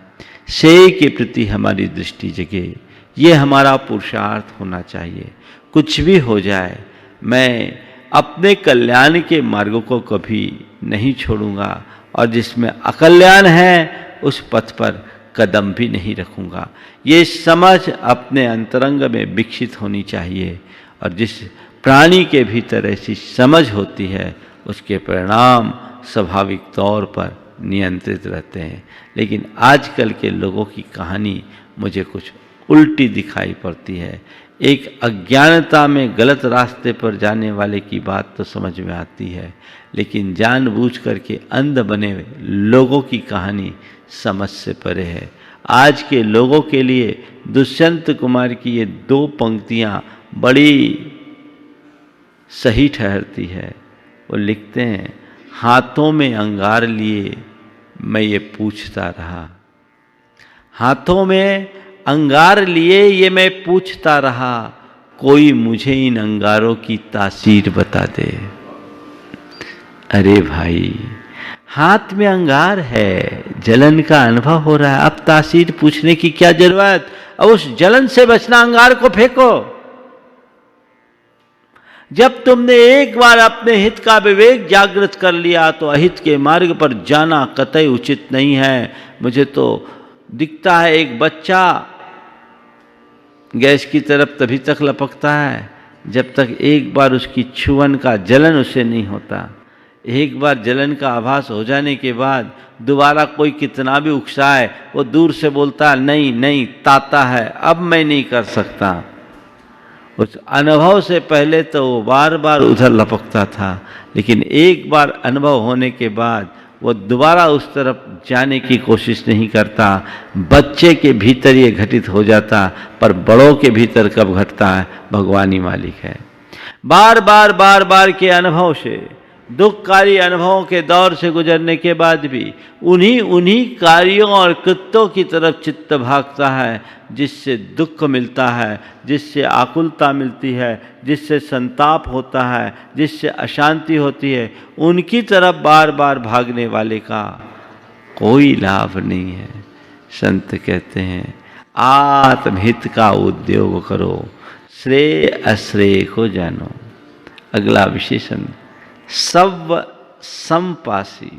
श्रेय के प्रति हमारी दृष्टि जगे, ये हमारा पुरुषार्थ होना चाहिए। कुछ भी हो जाए, मैं अपने कल्याण के मार्गों को कभी नहीं छोड़ूंगा और जिसमें अकल्याण है उस पथ पर कदम भी नहीं रखूंगा। ये समझ अपने अंतरंग में विकसित होनी चाहिए और जिस प्राणी के भीतर ऐसी समझ होती है उसके परिणाम स्वाभाविक तौर पर नियंत्रित रहते हैं। लेकिन आजकल के लोगों की कहानी मुझे कुछ उल्टी दिखाई पड़ती है। एक अज्ञानता में गलत रास्ते पर जाने वाले की बात तो समझ में आती है, लेकिन जानबूझ करके अंध बने लोगों की कहानी समझ से परे है। आज के लोगों के लिए दुष्यंत कुमार की ये 2 पंक्तियां बड़ी सही ठहरती है। वो लिखते हैं, हाथों में अंगार लिए मैं ये पूछता रहा, हाथों में अंगार लिए ये मैं पूछता रहा, कोई मुझे इन अंगारों की तासीर बता दे। अरे भाई, हाथ में अंगार है, जलन का अनुभव हो रहा है, अब तासीर पूछने की क्या जरूरत? अब उस जलन से बचना, अंगार को फेंको। जब तुमने एक बार अपने हित का विवेक जागृत कर लिया तो अहित के मार्ग पर जाना कतई उचित नहीं है। मुझे तो दिखता है एक बच्चा गैस की तरफ तभी तक लपकता है जब तक एक बार उसकी छुअन का जलन उसे नहीं होता। एक बार जलन का आभास हो जाने के बाद दोबारा कोई कितना भी उकसाए, वो दूर से बोलता है नहीं नहीं ताता है, अब मैं नहीं कर सकता। उस अनुभव से पहले तो वो बार बार उधर लपकता था, लेकिन एक बार अनुभव होने के बाद वो दोबारा उस तरफ जाने की कोशिश नहीं करता। बच्चे के भीतर ये घटित हो जाता, पर बड़ों के भीतर कब घटता है भगवान ही मालिक है। बार बार के अनुभव से, दुखकारी अनुभवों के दौर से गुजरने के बाद भी उन्हीं कार्यों और कृत्यों की तरफ चित्त भागता है जिससे दुख मिलता है, जिससे आकुलता मिलती है, जिससे संताप होता है, जिससे अशांति होती है। उनकी तरफ बार बार भागने वाले का कोई लाभ नहीं है। संत कहते हैं आत्महित का उद्योग करो, श्रेय अश्रेय को जानो। अगला विशेषण, सब समपासी,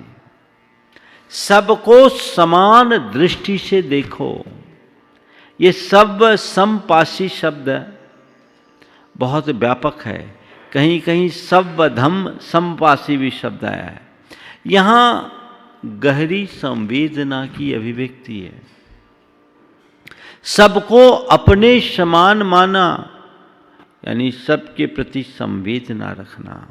सबको समान दृष्टि से देखो। ये सब समपासी शब्द बहुत व्यापक है, कहीं कहीं सब धम समपासी भी शब्द आया है। यहाँ गहरी संवेदना की अभिव्यक्ति है। सबको अपने समान माना, यानी सबके प्रति संवेदना रखना।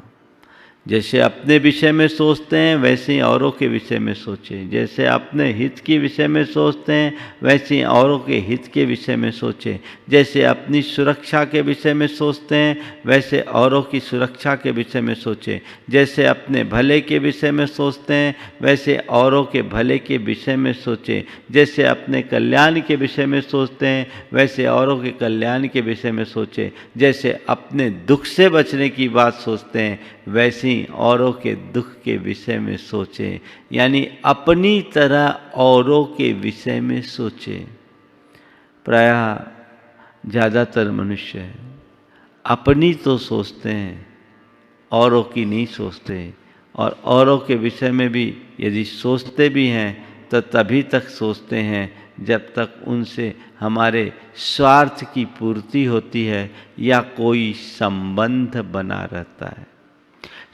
जैसे अपने विषय में सोचते हैं वैसे ही औरों के विषय में सोचें, जैसे अपने हित के विषय में सोचते हैं वैसे ही औरों के हित के विषय में सोचें, जैसे अपनी सुरक्षा के विषय में सोचते हैं वैसे औरों की सुरक्षा के विषय में सोचें, जैसे अपने भले के विषय में सोचते हैं वैसे औरों के भले के विषय में सोचें, जैसे अपने कल्याण के विषय में सोचते हैं वैसे औरों के कल्याण के विषय में सोचें, जैसे अपने दुख से बचने की बात सोचते हैं वैसे औरों के दुख के विषय में सोचें, यानी अपनी तरह औरों के विषय में सोचें। प्रायः ज़्यादातर मनुष्य अपनी तो सोचते हैं, औरों की नहीं सोचते, और औरों के विषय में भी यदि सोचते भी हैं तो तभी तक सोचते हैं जब तक उनसे हमारे स्वार्थ की पूर्ति होती है या कोई संबंध बना रहता है।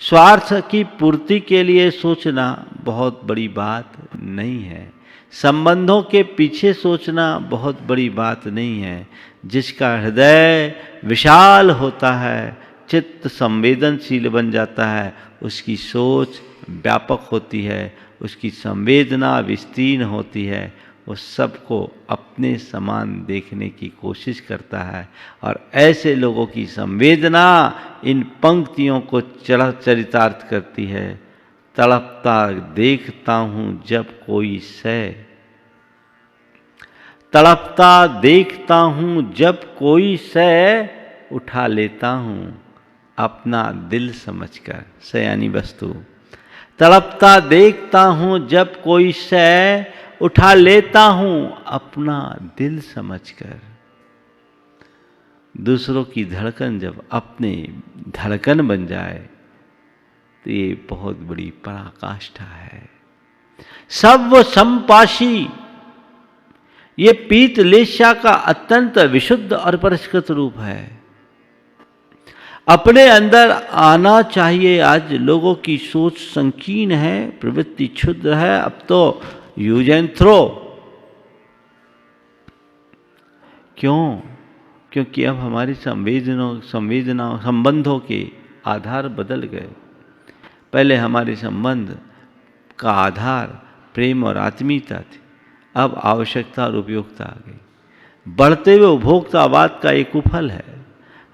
स्वार्थ की पूर्ति के लिए सोचना बहुत बड़ी बात नहीं है, संबंधों के पीछे सोचना बहुत बड़ी बात नहीं है। जिसका हृदय विशाल होता है, चित्त संवेदनशील बन जाता है, उसकी सोच व्यापक होती है, उसकी संवेदना विस्तीर्ण होती है, वो सबको अपने समान देखने की कोशिश करता है। और ऐसे लोगों की संवेदना इन पंक्तियों को चरितार्थ करती है। तड़पता देखता हूँ जब कोई सह, तड़पता देखता हूँ जब कोई सह, उठा लेता हूँ अपना दिल समझकर। सह यानी वस्तु। तड़पता देखता हूँ जब कोई सह, उठा लेता हूँ अपना दिल समझकर। दूसरों की धड़कन जब अपनी धड़कन बन जाए तो ये बहुत बड़ी पराकाष्ठा है। सब संपाशी, ये पीत लेस्या का अत्यंत विशुद्ध और परिष्कृत रूप है। अपने अंदर आना चाहिए। आज लोगों की सोच संकीर्ण है, प्रवृत्ति क्षुद्र है। अब तो यूज एंड थ्रो। क्यों? क्योंकि अब हमारी संवेदना संबंधों के आधार बदल गए। पहले हमारे संबंध का आधार प्रेम और आत्मीयता थी, अब आवश्यकता और उपयोगिता आ गई। बढ़ते हुए उपभोक्तावाद का एक कुफल है।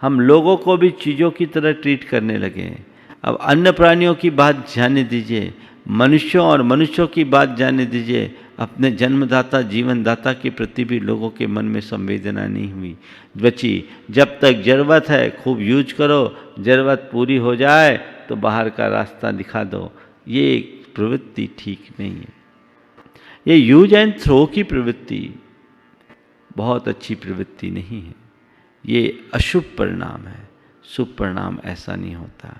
हम लोगों को भी चीज़ों की तरह ट्रीट करने लगे। अब अन्य प्राणियों की बात जाने दीजिए, मनुष्यों और मनुष्यों की बात जाने दीजिए। अपने जन्मदाता जीवनदाता के प्रति भी लोगों के मन में संवेदना नहीं हुई बची। जब तक ज़रूरत है खूब यूज करो, ज़रूरत पूरी हो जाए तो बाहर का रास्ता दिखा दो। ये प्रवृत्ति ठीक नहीं है। ये यूज एंड थ्रो की प्रवृत्ति बहुत अच्छी प्रवृत्ति नहीं है। ये अशुभ परिणाम है। शुभ परिणाम ऐसा नहीं होता।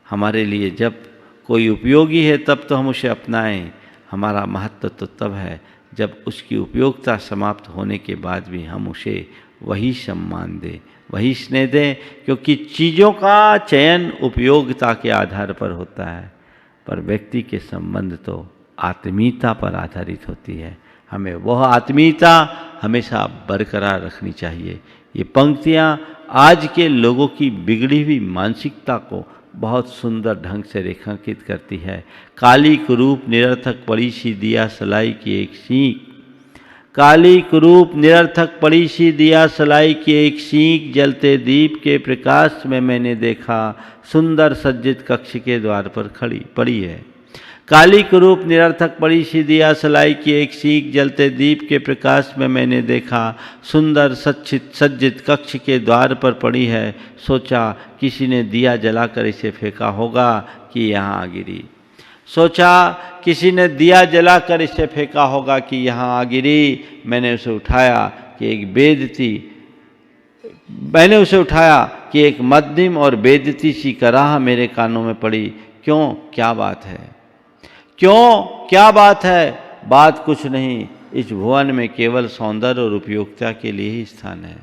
हमारे लिए जब कोई उपयोगी है तब तो हम उसे अपनाएं। हमारा महत्व तो तब है जब उसकी उपयोगिता समाप्त होने के बाद भी हम उसे वही सम्मान दें, वही स्नेह दें। क्योंकि चीज़ों का चयन उपयोगिता के आधार पर होता है, पर व्यक्ति के संबंध तो आत्मीयता पर आधारित होती है। हमें वह आत्मीयता हमेशा बरकरार रखनी चाहिए। ये पंक्तियाँ आज के लोगों की बिगड़ी हुई मानसिकता को बहुत सुंदर ढंग से रेखांकित करती है। काली कुरूप निरर्थक पड़ी सी दिया सलाई की एक सीख, काली कुरूप निरर्थक पड़ी सी दिया सलाई की एक सीख, जलते दीप के प्रकाश में मैंने देखा, सुंदर सज्जित कक्ष के द्वार पर खड़ी पड़ी है। काली कुरूप निरर्थक पड़ी सी दिया सलाई की एक सीख, जलते दीप के प्रकाश में मैंने देखा, सुंदर सज्जित कक्ष के द्वार पर पड़ी है। सोचा किसी ने दिया जलाकर इसे फेंका होगा कि यहाँ आ गिरी। सोचा किसी ने दिया जलाकर इसे फेंका होगा कि यहाँ आ गिरी। मैंने उसे उठाया कि एक बेदती मैंने उसे उठाया कि एक मध्यम और बेदती सी कराह मेरे कानों में पड़ी। क्यों? क्या बात है? क्यों? क्या बात है? बात कुछ नहीं, इस भुवन में केवल सौंदर्य और उपयोगिता के लिए ही स्थान है।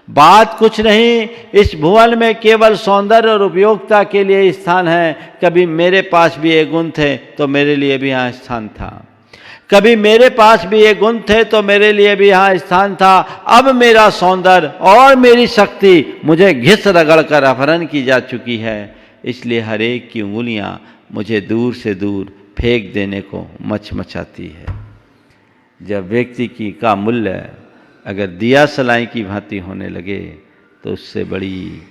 बात कुछ नहीं, इस भुवन में केवल सौंदर्य और उपयोगिता के लिए स्थान है। कभी मेरे पास भी ये गुण थे तो मेरे लिए भी यहाँ स्थान था। कभी मेरे पास भी ये गुण थे तो मेरे लिए भी यहाँ स्थान था। अब मेरा सौंदर्य और मेरी शक्ति मुझे घिस रगड़ कर अपहरण की जा चुकी है। इसलिए हर एक की उंगलियाँ मुझे दूर से दूर फेंक देने को मचमचाती है। जब व्यक्ति की का मूल्य अगर दिया सलाई की भांति होने लगे तो उससे बड़ी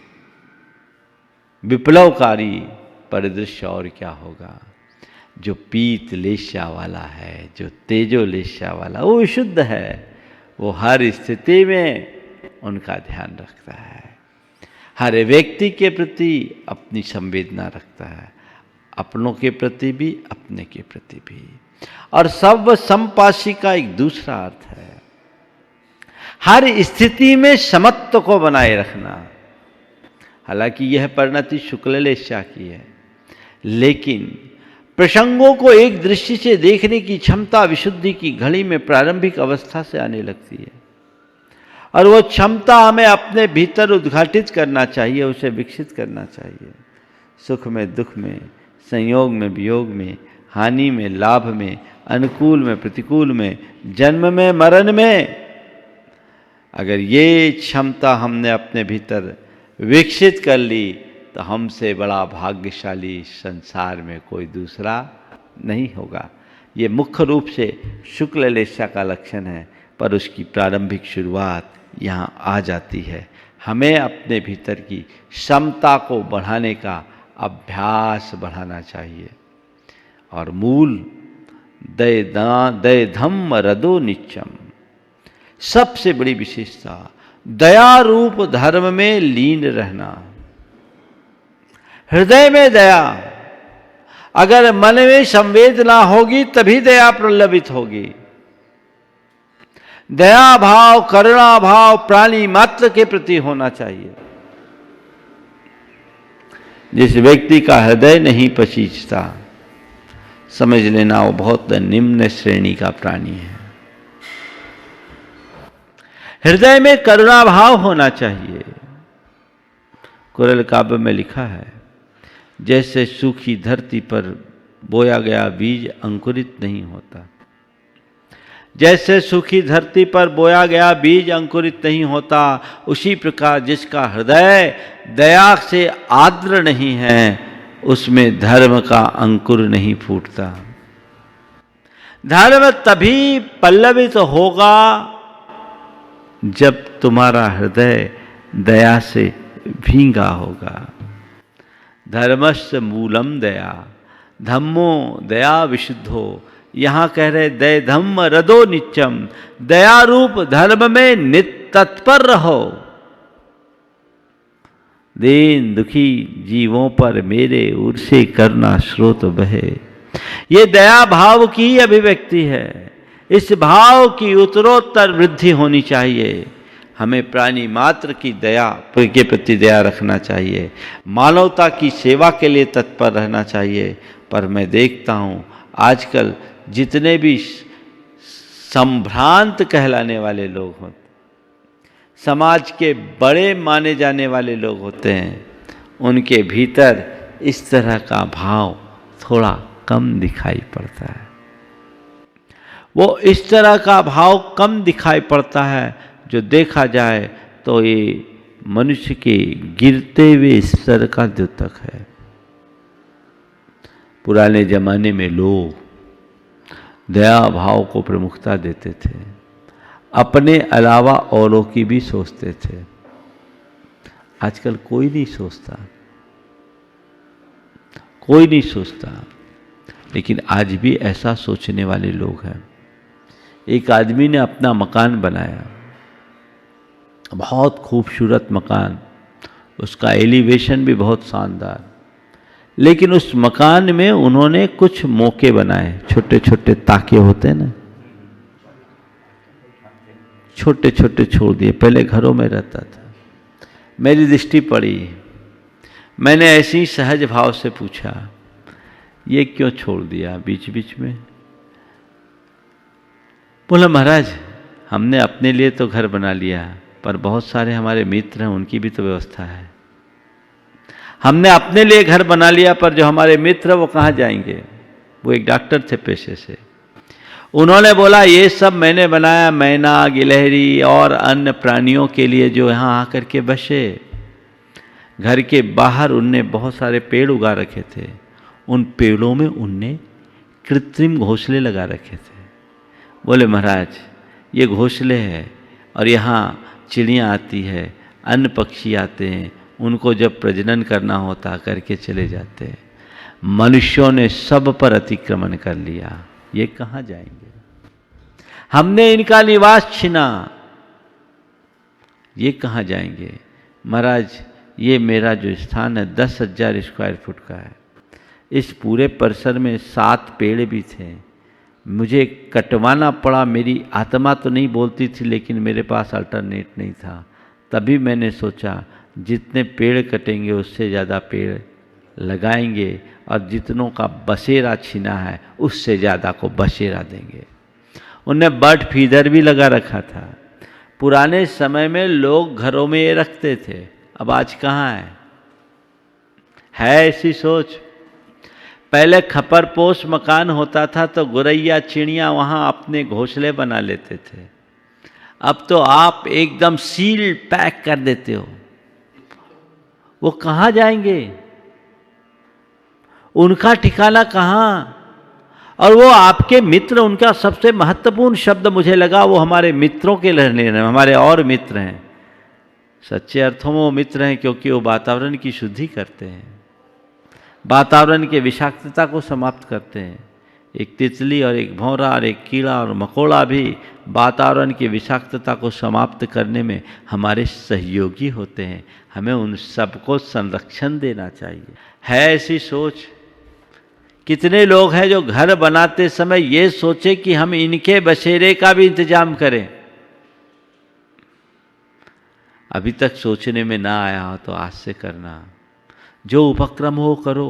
विप्लवकारी परिदृश्य और क्या होगा। जो पीत लेस्या वाला है, जो तेजो लेस्या वाला, वो शुद्ध है। वो हर स्थिति में उनका ध्यान रखता है, हर व्यक्ति के प्रति अपनी संवेदना रखता है, अपनों के प्रति भी अपने के प्रति भी। और सर्व संपाशी का एक दूसरा अर्थ है हर स्थिति में समत्व को बनाए रखना। हालांकि यह परिणति शुक्ल लेस्या की है, लेकिन प्रसंगों को एक दृष्टि से देखने की क्षमता विशुद्धि की घड़ी में प्रारंभिक अवस्था से आने लगती है। और वो क्षमता हमें अपने भीतर उद्घाटित करना चाहिए, उसे विकसित करना चाहिए। सुख में दुख में, संयोग में वियोग में, हानि में लाभ में, अनुकूल में प्रतिकूल में, जन्म में मरण में, अगर ये क्षमता हमने अपने भीतर विकसित कर ली तो हमसे बड़ा भाग्यशाली संसार में कोई दूसरा नहीं होगा। ये मुख्य रूप से शुक्ल लेस्या का लक्षण है, पर उसकी प्रारंभिक शुरुआत यहाँ आ जाती है। हमें अपने भीतर की क्षमता को बढ़ाने का अभ्यास बढ़ाना चाहिए। और मूल दय धम्म रदो नित्यम, सबसे बड़ी विशेषता दया रूप धर्म में लीन रहना। हृदय में दया, अगर मन में संवेदना होगी तभी दया प्रलभित होगी। दया भाव, करुणा भाव प्राणी मात्र के प्रति होना चाहिए। जिस व्यक्ति का हृदय नहीं पसीजता, समझ लेना वो बहुत निम्न श्रेणी का प्राणी है। हृदय में करुणा भाव होना चाहिए। कुरल काव्य में लिखा है, जैसे सूखी धरती पर बोया गया बीज अंकुरित नहीं होता, जैसे सूखी धरती पर बोया गया बीज अंकुरित नहीं होता, उसी प्रकार जिसका हृदय दया से आर्द्र नहीं है, उसमें धर्म का अंकुर नहीं फूटता। धर्म तभी पल्लवित होगा जब तुम्हारा हृदय दया से भींगा होगा। धर्मस्य मूलम दया, धम्मो दया विशुद्धो। यहां कह रहे दय धम्म रदो नित्यम, दया रूप धर्म में नित्य तत्पर रहो। दीन दुखी जीवों पर मेरे ओर से करना स्रोत बहे। ये दया भाव की अभिव्यक्ति है। इस भाव की उत्तरोत्तर वृद्धि होनी चाहिए। हमें प्राणी मात्र की दया के प्रति दया रखना चाहिए, मानवता की सेवा के लिए तत्पर रहना चाहिए। पर मैं देखता हूँ आजकल जितने भी संभ्रांत कहलाने वाले लोग होते, समाज के बड़े माने जाने वाले लोग होते हैं, उनके भीतर इस तरह का भाव थोड़ा कम दिखाई पड़ता है। वो इस तरह का भाव कम दिखाई पड़ता है जो देखा जाए तो ये मनुष्य के गिरते हुए स्तर का द्योतक है। पुराने जमाने में लोग दया भाव को प्रमुखता देते थे, अपने अलावा औरों की भी सोचते थे। आजकल कोई नहीं सोचता, कोई नहीं सोचता। लेकिन आज भी ऐसा सोचने वाले लोग हैं। एक आदमी ने अपना मकान बनाया, बहुत खूबसूरत मकान, उसका एलिवेशन भी बहुत शानदार, लेकिन उस मकान में उन्होंने कुछ मौके बनाए, छोटे छोटे ताके होते हैं ना, छोटे छोटे छोड़ दिए। पहले घरों में रहता था। मेरी दृष्टि पड़ी, मैंने ऐसे ही सहज भाव से पूछा, ये क्यों छोड़ दिया बीच बीच में? बोला महाराज हमने अपने लिए तो घर बना लिया, पर बहुत सारे हमारे मित्र हैं, उनकी भी तो व्यवस्था है। हमने अपने लिए घर बना लिया, पर जो हमारे मित्र वो कहाँ जाएंगे? वो एक डॉक्टर थे पेशे से। उन्होंने बोला ये सब मैंने बनाया मैना, गिलहरी और अन्य प्राणियों के लिए जो यहाँ आकर के बसे। घर के बाहर उनने बहुत सारे पेड़ उगा रखे थे। उन पेड़ों में उनने कृत्रिम घोंसले लगा रखे थे। बोले महाराज ये घोंसले हैं और यहाँ चिड़ियाँ आती है, अन्य पक्षी आते हैं, उनको जब प्रजनन करना होता करके चले जाते हैं। मनुष्यों ने सब पर अतिक्रमण कर लिया, ये कहाँ जाएंगे? हमने इनका निवास छीना, ये कहाँ जाएंगे? महाराज ये मेरा जो स्थान है 10,000 स्क्वायर फुट का है। इस पूरे परिसर में 7 पेड़ भी थे। मुझे कटवाना पड़ा, मेरी आत्मा तो नहीं बोलती थी, लेकिन मेरे पास अल्टरनेट नहीं था। तभी मैंने सोचा जितने पेड़ कटेंगे उससे ज़्यादा पेड़ लगाएंगे और जितनों का बसेरा छीना है उससे ज़्यादा को बसेरा देंगे। उनने बर्ड फीडर भी लगा रखा था। पुराने समय में लोग घरों में ये रखते थे, अब आज कहाँ है ऐसी सोच? पहले खपरपोश मकान होता था तो गुरैया चिड़ियाँ वहाँ अपने घोंसले बना लेते थे। अब तो आप एकदम सील पैक कर देते हो। वो कहाँ जाएंगे? उनका ठिकाना कहाँ? और वो आपके मित्र, उनका सबसे महत्वपूर्ण शब्द मुझे लगा वो हमारे मित्रों के रहने, हमारे और मित्र हैं। सच्चे अर्थों में वो मित्र हैं क्योंकि वो वातावरण की शुद्धि करते हैं, वातावरण के विषाक्तता को समाप्त करते हैं। एक तितली और एक भौरा और एक कीड़ा और मकोड़ा भी वातावरण की विषाक्तता को समाप्त करने में हमारे सहयोगी होते हैं। हमें उन सबको संरक्षण देना चाहिए। है ऐसी सोच? कितने लोग हैं जो घर बनाते समय ये सोचे कि हम इनके बसेरे का भी इंतजाम करें। अभी तक सोचने में ना आया हो तो आज से करना, जो उपक्रम हो करो।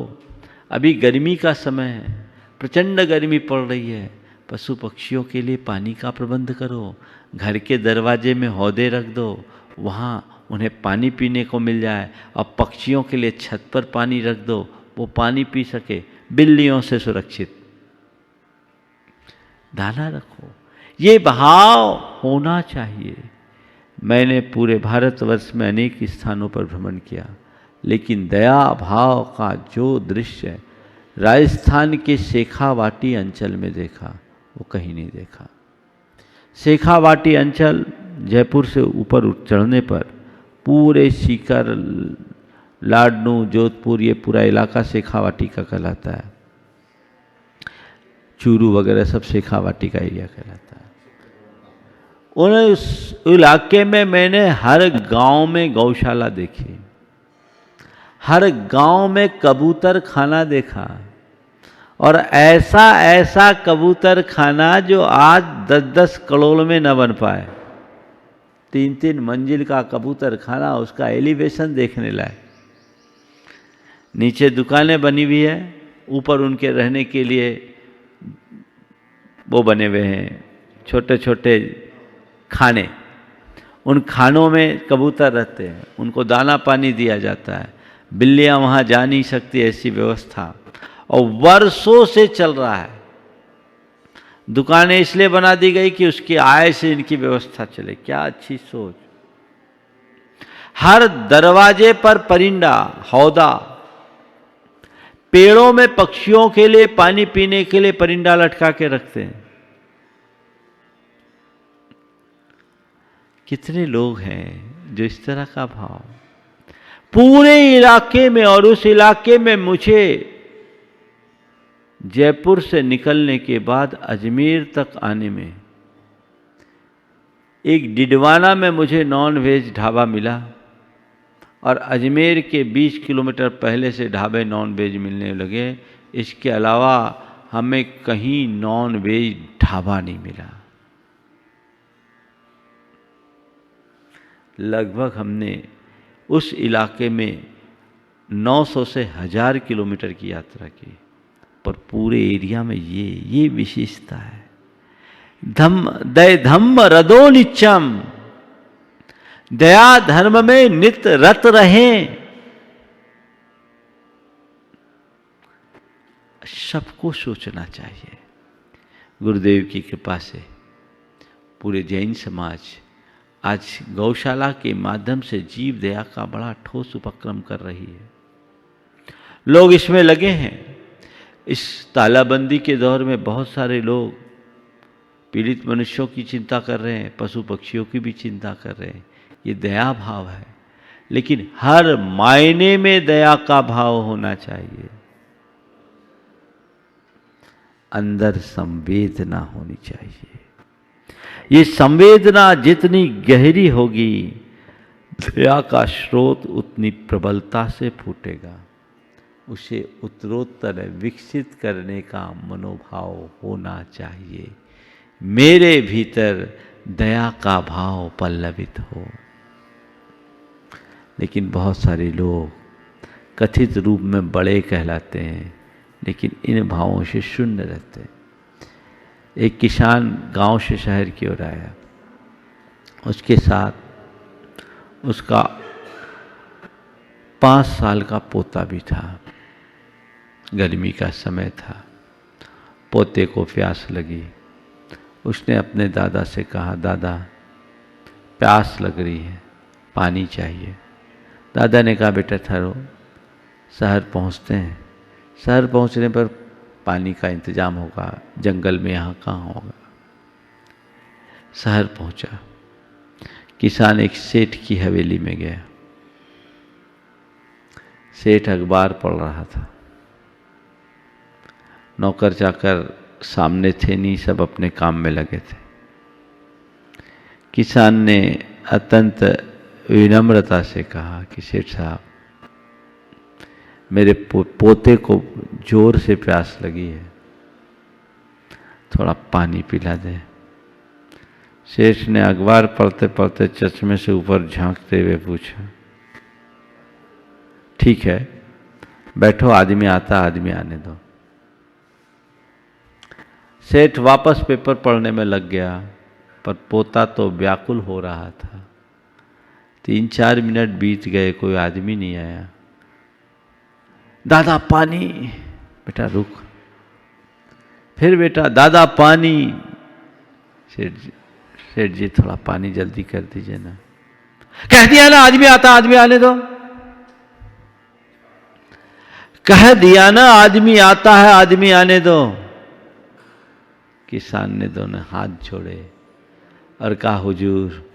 अभी गर्मी का समय है, प्रचंड गर्मी पड़ रही है, पशु पक्षियों के लिए पानी का प्रबंध करो। घर के दरवाजे में हौदे रख दो, वहाँ उन्हें पानी पीने को मिल जाए, और पक्षियों के लिए छत पर पानी रख दो, वो पानी पी सके, बिल्लियों से सुरक्षित दाना रखो। ये भाव होना चाहिए। मैंने पूरे भारतवर्ष में अनेक स्थानों पर भ्रमण किया, लेकिन दया भाव का जो दृश्य राजस्थान के शेखावाटी अंचल में देखा, वो कहीं नहीं देखा। शेखावाटी अंचल जयपुर से ऊपर चढ़ने पर पूरे सीकर, लाडनू, जोधपुर, ये पूरा इलाका शेखावाटी का कहलाता है। चूरू वगैरह सब शेखावाटी का एरिया कहलाता है। उस इलाके में मैंने हर गांव में गौशाला देखी, हर गांव में कबूतर खाना देखा, और ऐसा ऐसा कबूतर खाना जो आज 10-10 करोड़ में न बन पाए। 3-3 मंजिल का कबूतर खाना, उसका एलिवेशन देखने लायक। नीचे दुकानें बनी हुई है, ऊपर उनके रहने के लिए वो बने हुए हैं छोटे छोटे खाने। उन खानों में कबूतर रहते हैं, उनको दाना पानी दिया जाता है। बिल्लियां वहाँ जा नहीं सकती, ऐसी व्यवस्था, और वर्षों से चल रहा है। दुकानें इसलिए बना दी गई कि उसकी आय से इनकी व्यवस्था चले। क्या अच्छी सोच। हर दरवाजे पर परिंदा, हौदा, पेड़ों में पक्षियों के लिए पानी पीने के लिए परिंदा लटका के रखते हैं। कितने लोग हैं जो इस तरह का भाव पूरे इलाके में। और उस इलाके में मुझे जयपुर से निकलने के बाद अजमेर तक आने में, एक डिडवाना में मुझे नॉन वेज ढाबा मिला, और अजमेर के 20 किलोमीटर पहले से ढाबे नॉन वेज मिलने लगे। इसके अलावा हमें कहीं नॉन वेज ढाबा नहीं मिला। लगभग हमने उस इलाके में 900 से 1000 किलोमीटर की यात्रा की, पर पूरे एरिया में ये विशेषता है। धम्म रदो नित्यम, दया धर्म में नित रत रहें। सबको सोचना चाहिए। गुरुदेव की कृपा से पूरे जैन समाज आज गौशाला के माध्यम से जीव दया का बड़ा ठोस उपक्रम कर रही है। लोग इसमें लगे हैं। इस तालाबंदी के दौर में बहुत सारे लोग पीड़ित मनुष्यों की चिंता कर रहे हैं, पशु पक्षियों की भी चिंता कर रहे हैं। ये दया भाव है, लेकिन हर मायने में दया का भाव होना चाहिए। अंदर संवेदना होनी चाहिए। ये संवेदना जितनी गहरी होगी, दया का स्रोत उतनी प्रबलता से फूटेगा। उसे उत्तरोत्तर विकसित करने का मनोभाव होना चाहिए। मेरे भीतर दया का भाव पल्लवित हो। लेकिन बहुत सारे लोग कथित रूप में बड़े कहलाते हैं, लेकिन इन भावों से शून्य रहते हैं। एक किसान गांव से शहर की ओर आया, उसके साथ उसका 5 साल का पोता भी था। गर्मी का समय था, पोते को प्यास लगी। उसने अपने दादा से कहा, दादा प्यास लग रही है, पानी चाहिए। दादा ने कहा, बेटा ठहरो, शहर पहुंचते हैं। शहर पहुंचने पर पानी का इंतजाम होगा, जंगल में यहाँ कहाँ होगा। शहर पहुंचा, किसान एक सेठ की हवेली में गया। सेठ अखबार पढ़ रहा था। नौकर चाकर सामने थे नहीं, सब अपने काम में लगे थे। किसान ने अत्यंत विनम्रता से कहा कि सेठ साहब, मेरे पोते को जोर से प्यास लगी है, थोड़ा पानी पिला दे। सेठ ने अखबार पढ़ते पढ़ते चश्मे से ऊपर झांकते हुए पूछा, ठीक है बैठो, आदमी आता, आदमी आने दो। सेठ वापस पेपर पढ़ने में लग गया, पर पोता तो व्याकुल हो रहा था। 3-4 मिनट बीत गए, कोई आदमी नहीं आया। दादा पानी। बेटा रुक। फिर बेटा दादा पानी। सेठ जी थोड़ा पानी जल्दी कर दीजिए ना। कह दिया ना आदमी आता, आदमी आने दो। कह दिया ना आदमी आता है, आदमी आने दो। किसान ने दोनों हाथ जोड़े और कहा, हुजूर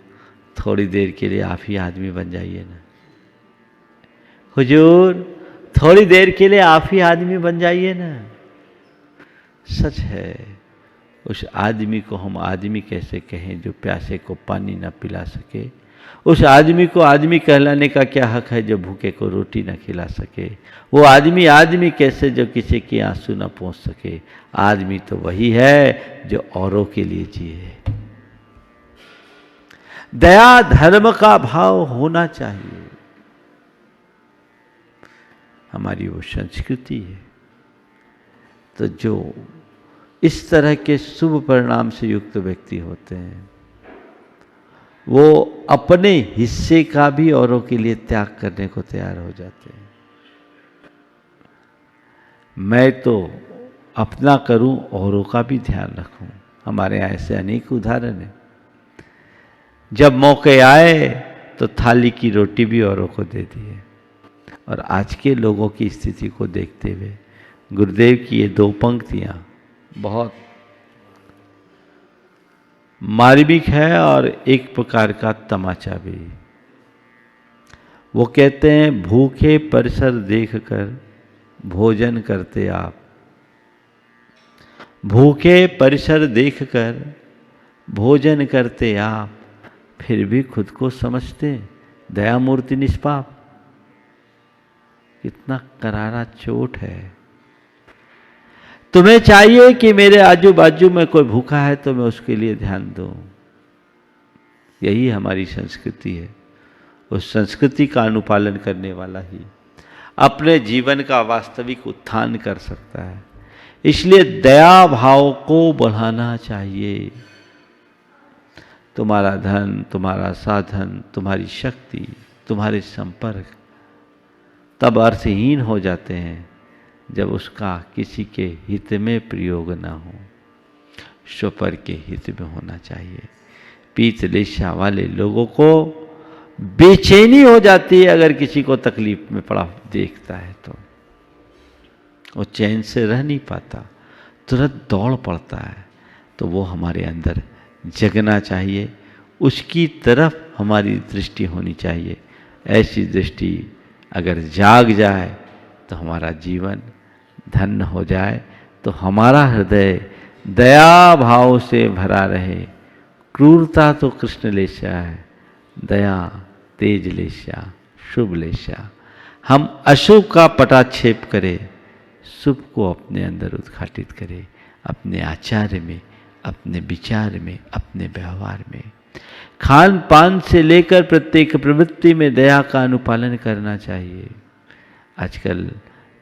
थोड़ी देर के लिए आप ही आदमी बन जाइए ना। हुजूर थोड़ी देर के लिए आप ही आदमी बन जाइए ना। सच है, उस आदमी को हम आदमी कैसे कहें जो प्यासे को पानी ना पिला सके। उस आदमी को आदमी कहलाने का क्या हक है जो भूखे को रोटी ना खिला सके। वो आदमी आदमी कैसे जो किसी के आंसू ना पहुंच सके। आदमी तो वही है जो औरों के लिए जिए। दया धर्म का भाव होना चाहिए, हमारी वो संस्कृति है। तो जो इस तरह के शुभ परिणाम से युक्त व्यक्ति होते हैं, वो अपने हिस्से का भी औरों के लिए त्याग करने को तैयार हो जाते हैं। मैं तो अपना करूं, औरों का भी ध्यान रखूं। हमारे यहाँ ऐसे अनेक उदाहरण हैं। जब मौके आए तो थाली की रोटी भी औरों को दे दिए। और आज के लोगों की स्थिति को देखते हुए गुरुदेव की ये 2 पंक्तियां बहुत मार्मिक है और एक प्रकार का तमाचा भी। वो कहते हैं, भूखे परिसर देखकर भोजन करते आप। भूखे परिसर देखकर भोजन करते आप, फिर भी खुद को समझते दयामूर्ति निष्पाप। कितना करारा चोट है। तुम्हें चाहिए कि मेरे आजू बाजू में कोई भूखा है तो मैं उसके लिए ध्यान दूं। यही हमारी संस्कृति है। उस संस्कृति का अनुपालन करने वाला ही अपने जीवन का वास्तविक उत्थान कर सकता है। इसलिए दया भाव को बढ़ाना चाहिए। तुम्हारा धन, तुम्हारा साधन, तुम्हारी शक्ति, तुम्हारे संपर्क तब अर्थहीन हो जाते हैं जब उसका किसी के हित में प्रयोग न हो, स्वपर के हित में होना चाहिए। पीतलेशा वाले लोगों को बेचैनी हो जाती है अगर किसी को तकलीफ में पड़ा देखता है तो वो चैन से रह नहीं पाता, तुरंत दौड़ पड़ता है। तो वो हमारे अंदर जगना चाहिए, उसकी तरफ हमारी दृष्टि होनी चाहिए। ऐसी दृष्टि अगर जाग जाए तो हमारा जीवन धन्य हो जाए, तो हमारा हृदय दया भाव से भरा रहे। क्रूरता तो कृष्ण लेशा है, दया तेज लेशा, शुभ लेशा। हम अशुभ का पटाक्षेप करें, शुभ को अपने अंदर उद्घाटित करें, अपने आचार्य में, अपने विचार में, अपने व्यवहार में। खान पान से लेकर प्रत्येक प्रवृत्ति में दया का अनुपालन करना चाहिए। आजकल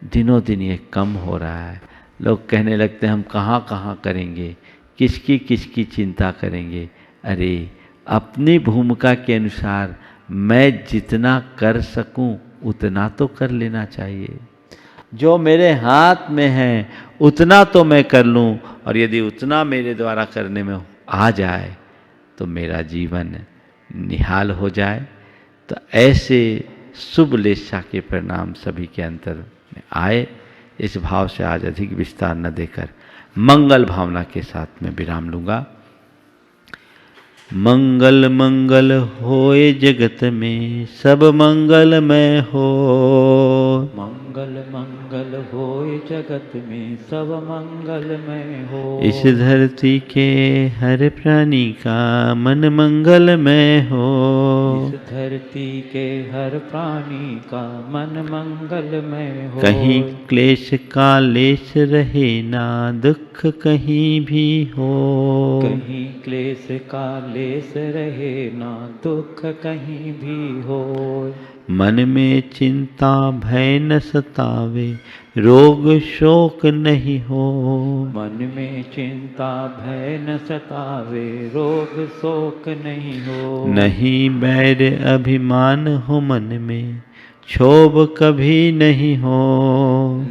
दिनों दिन ये कम हो रहा है। लोग कहने लगते हैं हम कहाँ कहाँ करेंगे, किसकी किसकी चिंता करेंगे। अरे अपनी भूमिका के अनुसार मैं जितना कर सकूं उतना तो कर लेना चाहिए। जो मेरे हाथ में है उतना तो मैं कर लूं, और यदि उतना मेरे द्वारा करने में आ जाए तो मेरा जीवन निहाल हो जाए। तो ऐसे शुभ लेशा के परिणाम सभी के अंतर में आए। इस भाव से आज अधिक विस्तार न देकर मंगल भावना के साथ में विराम लूँगा। मंगल मंगल होए जगत में सब मंगलमय हो। मंगल मंगल होए जगत में सब मंगलमय हो। इस धरती के हर प्राणी का मन मंगलमय हो। इस धरती के हर प्राणी का मन मंगलमय हो। कहीं क्लेश का लेश रहे ना दुख कहीं भी हो। कहीं क्लेश का कलेश रहे ना दुख कहीं भी हो। मन में चिंता भय न सतावे, रोग शोक नहीं हो। मन में चिंता भय न सतावे, रोग शोक नहीं हो। नहीं बैर अभिमान हो मन में, क्षोभ कभी नहीं हो।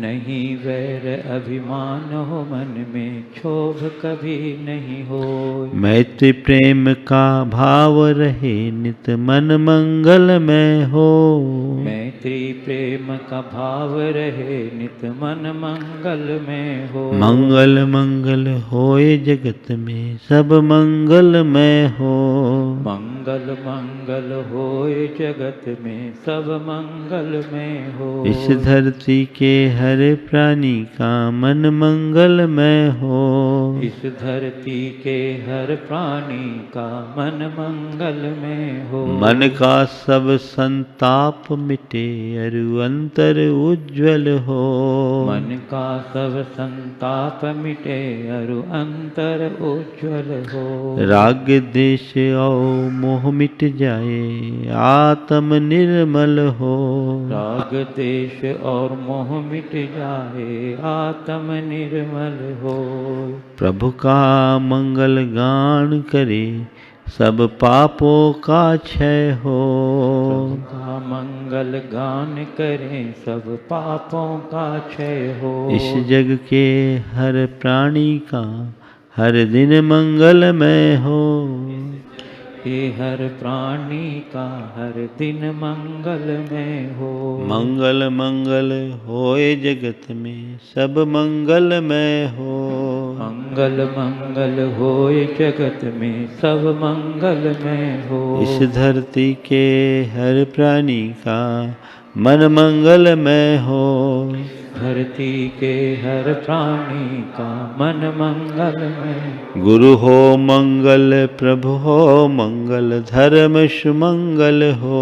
नहीं वैर अभिमान हो मन में, क्षोभ कभी नहीं हो। मैत्री प्रेम का भाव रहे नित, मन मंगल में हो। मैत्री प्रेम का भाव रहे नित, मन मंगल में हो। मंगल मंगल होए जगत में, सब मंगल में हो। मंगल मंगल होए जगत में, सब मंगल में हो। इस धरती के हर प्राणी का मन मंगल में हो। इस धरती के हर प्राणी का मन मंगल में हो। मन का सब संताप मिटे, अरु अंतर उज्ज्वल हो। मन का सब संताप मिटे, अरु अंतर उज्ज्वल हो। राग देश और मोह मिट जाए, आत्म निर्मल हो। राग देश और मोह मिट जाए, आत्म निर्मल हो। प्रभु का मंगल गान करे, सब पापों का क्षय हो। प्रभु का मंगल गान करें, सब पापों का क्षय हो। इस जग के हर प्राणी का हर दिन मंगलमय हो। ये हर प्राणी का हर दिन मंगल में हो। मंगल मंगल होए जगत में, सब मंगलमय हो। मंगल मंगल होए जगत में, सब मंगल में हो। इस धरती के हर प्राणी का मन मंगलमय हो। धरती के हर प्राणी का मन मंगल में। गुरु हो मंगल, प्रभु हो मंगल, धर्म सुमंगल हो।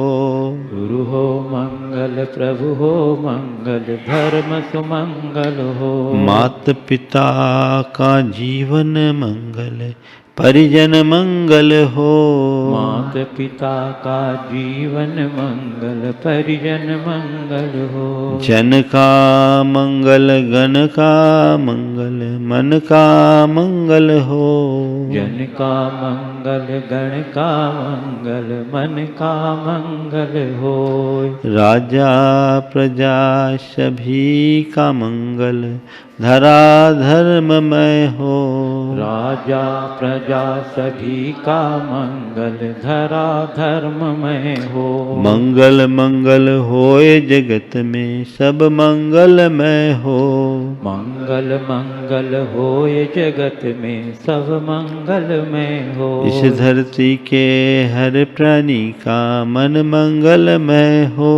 गुरु हो मंगल, प्रभु हो मंगल, धर्म सुमंगल हो। मात पिता का जीवन मंगल, परिजन मंगल हो। मात पिता का जीवन मंगल, परिजन मंगल हो। जन का मंगल, गण का मंगल, मन का मंगल हो। जन का मंगल, गण का मंगल, मन का मंगल हो। राजा प्रजा सभी का मंगल, धरा धर्ममय हो। राजा प्रजा सभी का मंगल, धरा धर्ममय हो। मंगल मंगल होए जगत में, सब मंगलमय हो। मंगल मंगल होए जगत में, सब मंगलमय हो। इस धरती के हर प्राणी का मन मंगलमय हो।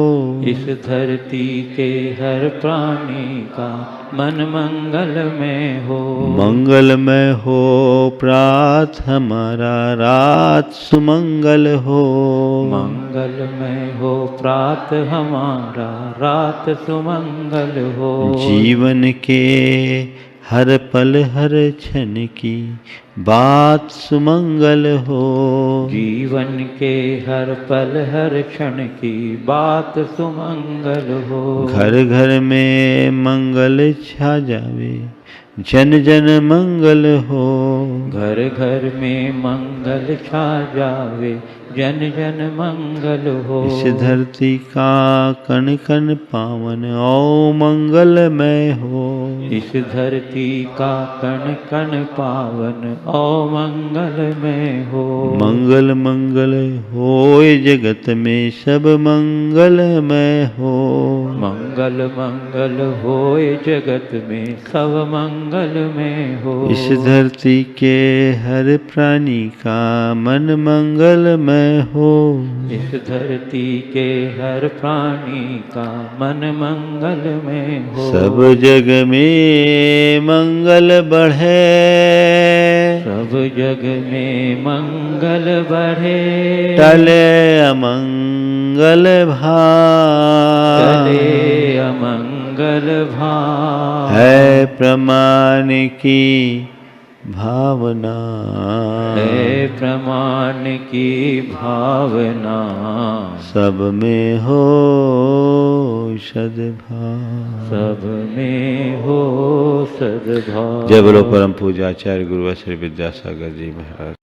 इस धरती के हर प्राणी का मन मंगल में हो। मंगलमय हो प्रात हमारा, रात सुमंगल हो। मंगलमय हो प्रात हमारा, रात सुमंगल हो। जीवन के हर पल हर क्षण की बात सुमंगल हो। जीवन के हर पल हर क्षण की बात सुमंगल हो। घर घर में मंगल छा जावे, जन जन मंगल हो। घर घर में मंगल छा जावे, जन जन मंगल हो। इस धरती का कण कण पावन ओ मंगलमय हो। इस धरती का कण कण पावन ओ मंगलमय हो। मंगल मंगल होए जगत में, सब मंगलमय हो। मंगल मंगल होए जगत में, सब मंगलमय हो। इस धरती के हर प्राणी का मन मंगलमय हो। इस धरती के हर प्राणी का मन मंगलमय हो। सब जग में मंगल बढ़े, सब जग में मंगल बढ़े। टले अमंगल भार। चले अमंगल भार। है प्रमाण की भावना, है प्रमाण की भावना, सब में हो सद्भाव, सब में हो सद्भाव। जय बोलो परम पूज्य आचार्य गुरु श्री विद्यासागर जी महाराज।